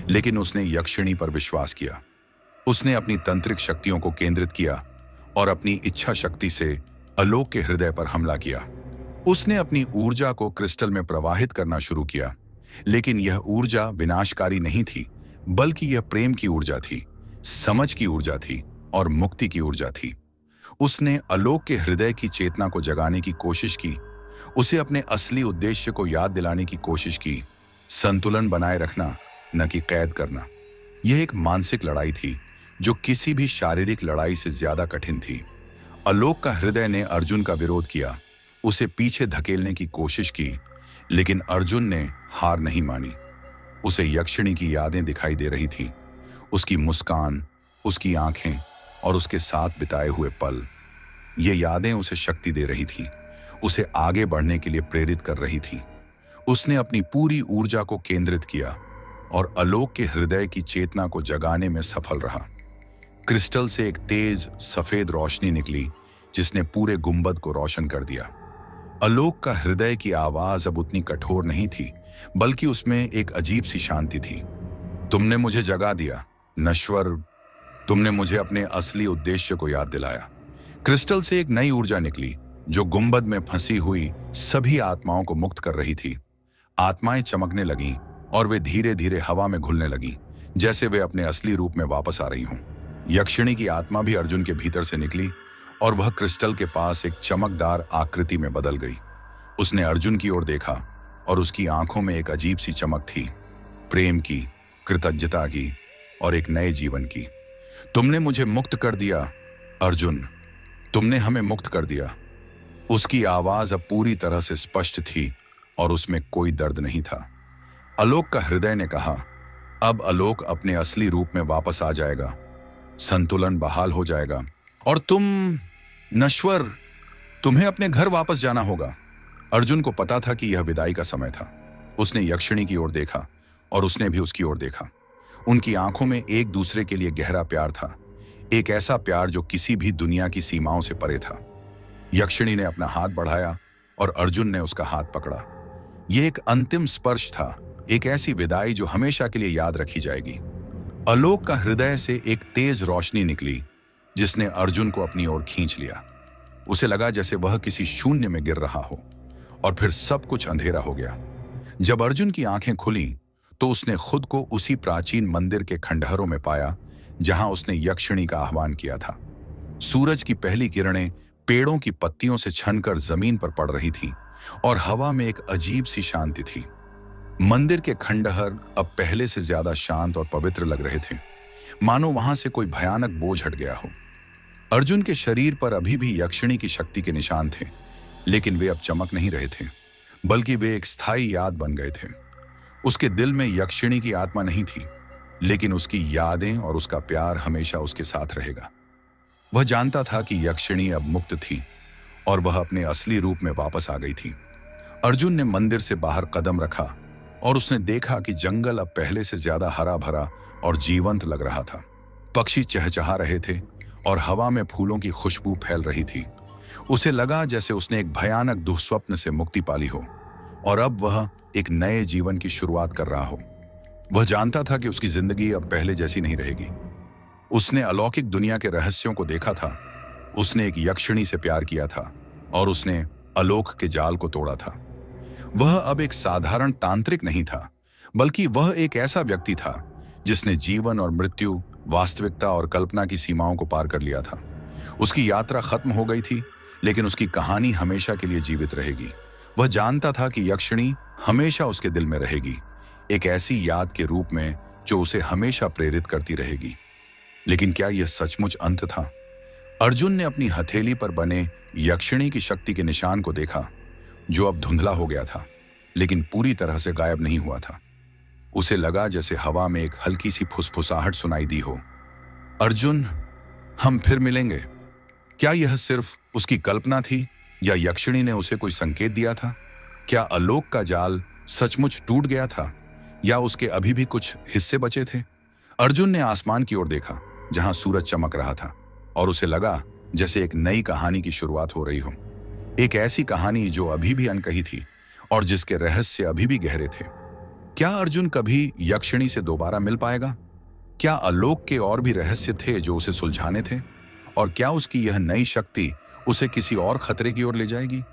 लेकिन उसने यक्षिणी पर विश्वास किया। उसने अपनी तंत्रिक शक्तियों को केंद्रित किया और अपनी इच्छा शक्ति से आलोक के हृदय पर हमला किया। उसने अपनी ऊर्जा को क्रिस्टल में प्रवाहित करना शुरू किया, लेकिन यह ऊर्जा विनाशकारी नहीं थी, बल्कि यह प्रेम की ऊर्जा थी, समझ की ऊर्जा थी और मुक्ति की ऊर्जा थी। उसने आलोक के हृदय की चेतना को जगाने की कोशिश की, उसे अपने असली उद्देश्य को याद दिलाने की कोशिश की। संतुलन बनाए रखना, न कि कैद करना। यह एक मानसिक लड़ाई थी जो किसी भी शारीरिक लड़ाई से ज्यादा कठिन थी। आलोक का हृदय ने अर्जुन का विरोध किया, उसे पीछे धकेलने की कोशिश की, लेकिन अर्जुन ने हार नहीं मानी। उसे यक्षिणी की यादें दिखाई दे रही थीं, उसकी मुस्कान, उसकी आंखें और उसके साथ बिताए हुए पल। ये यादें उसे शक्ति दे रही थीं, उसे आगे बढ़ने के लिए प्रेरित कर रही थीं। उसने अपनी पूरी ऊर्जा को केंद्रित किया और आलोक के हृदय की चेतना को जगाने में सफल रहा। क्रिस्टल से एक तेज सफेद रोशनी निकली जिसने पूरे गुंबद को रोशन कर दिया। आलोक का हृदय की आवाज अब उतनी कठोर नहीं थी, बल्कि उसमें एक अजीब सी शांति थी। तुमने मुझे जगा दिया, नश्वर। तुमने मुझे अपने असली उद्देश्य को याद दिलाया। क्रिस्टल से एक नई ऊर्जा निकली जो गुंबद में फंसी हुई सभी आत्माओं को मुक्त कर रही थी। आत्माएं चमकने लगीं और वे धीरे धीरे हवा में घुलने लगीं, जैसे वे अपने असली रूप में वापस आ रही हों। यक्षिणी की आत्मा भी अर्जुन के भीतर से निकली और वह क्रिस्टल के पास एक चमकदार आकृति में बदल गई। उसने अर्जुन की ओर देखा और उसकी आंखों में एक अजीब सी चमक थी, प्रेम की, कृतज्ञता की और एक नए जीवन की। तुमने मुझे मुक्त कर दिया अर्जुन, तुमने हमें मुक्त कर दिया। उसकी आवाज अब पूरी तरह से स्पष्ट थी और उसमें कोई दर्द नहीं था। आलोक का हृदय ने कहा, अब आलोक अपने असली रूप में वापस आ जाएगा। संतुलन बहाल हो जाएगा और तुम्हें अपने घर वापस जाना होगा। अर्जुन को पता था कि यह विदाई का समय था। उसने यक्षिणी की ओर देखा और उसने भी उसकी ओर देखा। उनकी आंखों में एक दूसरे के लिए गहरा प्यार था, एक ऐसा प्यार जो किसी भी दुनिया की सीमाओं से परे था। यक्षिणी ने अपना हाथ बढ़ाया और अर्जुन ने उसका हाथ पकड़ा। यह एक अंतिम स्पर्श था, एक ऐसी विदाई जो हमेशा के लिए याद रखी जाएगी। आलोक का हृदय से एक तेज रोशनी निकली जिसने अर्जुन को अपनी ओर खींच लिया। उसे लगा जैसे वह किसी शून्य में गिर रहा हो और फिर सब कुछ अंधेरा हो गया। जब अर्जुन की आंखें खुली तो उसने खुद को उसी प्राचीन मंदिर के खंडहरों में पाया जहां उसने यक्षिणी का आह्वान किया था। सूरज की पहली किरणें पेड़ों की पत्तियों से छनकर जमीन पर पड़ रही थीं और हवा में एक अजीब सी शांति थी। मंदिर के खंडहर अब पहले से ज्यादा शांत और पवित्र लग रहे थे, मानो वहां से कोई भयानक बोझ हट गया हो। अर्जुन के शरीर पर अभी भी यक्षिणी की शक्ति के निशान थे, लेकिन वे अब चमक नहीं रहे थे, बल्कि वे एक स्थायी याद बन गए थे। उसके दिल में यक्षिणी की आत्मा नहीं थी, लेकिन उसकी यादें और उसका प्यार हमेशा उसके साथ रहेगा। वह जानता था कि यक्षिणी अब मुक्त थी और वह अपने असली रूप में वापस आ गई थी। अर्जुन ने मंदिर से बाहर कदम रखा और उसने देखा कि जंगल अब पहले से ज्यादा हरा भरा और जीवंत लग रहा था। पक्षी चहचहा रहे थे और हवा में फूलों की खुशबू फैल रही थी। उसे लगा जैसे उसने एक भयानक दुःस्वप्न से मुक्ति पाली हो और अब वह एक नए जीवन की शुरुआत कर रहा हो। वह जानता था कि उसकी जिंदगी अब पहले जैसी नहीं रहेगी। उसने अलौकिक दुनिया के रहस्यों को देखा था, उसने एक यक्षिणी से प्यार किया था और उसने आलोक के जाल को तोड़ा था। वह अब एक साधारण तांत्रिक नहीं था, बल्कि वह एक ऐसा व्यक्ति था जिसने जीवन और मृत्यु, वास्तविकता और कल्पना की सीमाओं को पार कर लिया था। उसकी यात्रा खत्म हो गई थी, लेकिन उसकी कहानी हमेशा के लिए जीवित रहेगी। वह जानता था कि यक्षिणी हमेशा उसके दिल में रहेगी, एक ऐसी याद के रूप में जो उसे हमेशा प्रेरित करती रहेगी। लेकिन क्या यह सचमुच अंत था? अर्जुन ने अपनी हथेली पर बने यक्षिणी की शक्ति के निशान को देखा, जो अब धुंधला हो गया था, लेकिन पूरी तरह से गायब नहीं हुआ था। उसे लगा जैसे हवा में एक हल्की सी फुसफुसाहट सुनाई दी हो। अर्जुन, हम फिर मिलेंगे। क्या यह सिर्फ उसकी कल्पना थी या यक्षिणी ने उसे कोई संकेत दिया था? क्या आलोक का जाल सचमुच टूट गया था या उसके अभी भी कुछ हिस्से बचे थे? अर्जुन ने आसमान की ओर देखा जहां सूरज चमक रहा था और उसे लगा जैसे एक नई कहानी की शुरुआत हो रही हो। एक ऐसी कहानी जो अभी भी अनकही थी और जिसके रहस्य अभी भी गहरे थे। क्या अर्जुन कभी यक्षिणी से दोबारा मिल पाएगा? क्या आलोक के और भी रहस्य थे जो उसे सुलझाने थे? और क्या उसकी यह नई शक्ति उसे किसी और खतरे की ओर ले जाएगी?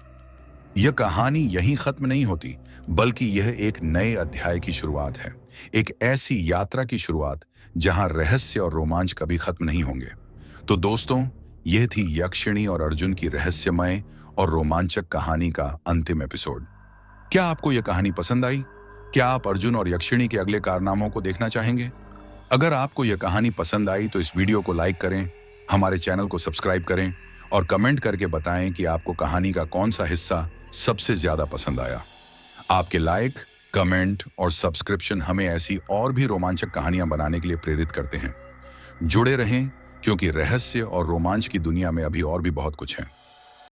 यह कहानी यहीं खत्म नहीं होती, बल्कि यह एक नए अध्याय की शुरुआत है, एक ऐसी यात्रा की शुरुआत जहां रहस्य और रोमांच कभी खत्म नहीं होंगे। तो दोस्तों, यह थी यक्षिणी और अर्जुन की रहस्यमय और रोमांचक कहानी का अंतिम एपिसोड। क्या आपको यह कहानी पसंद आई? क्या आप अर्जुन और यक्षिणी के अगले कारनामों को देखना चाहेंगे? अगर आपको यह कहानी पसंद आई तो इस वीडियो को लाइक करें, हमारे चैनल को सब्सक्राइब करें और कमेंट करके बताएं कि आपको कहानी का कौन सा हिस्सा सबसे ज्यादा पसंद आया। आपके लाइक, कमेंट और सब्सक्रिप्शन हमें ऐसी और भी रोमांचक कहानियां बनाने के लिए प्रेरित करते हैं। जुड़े रहें, क्योंकि रहस्य और रोमांच की दुनिया में अभी और भी बहुत कुछ है।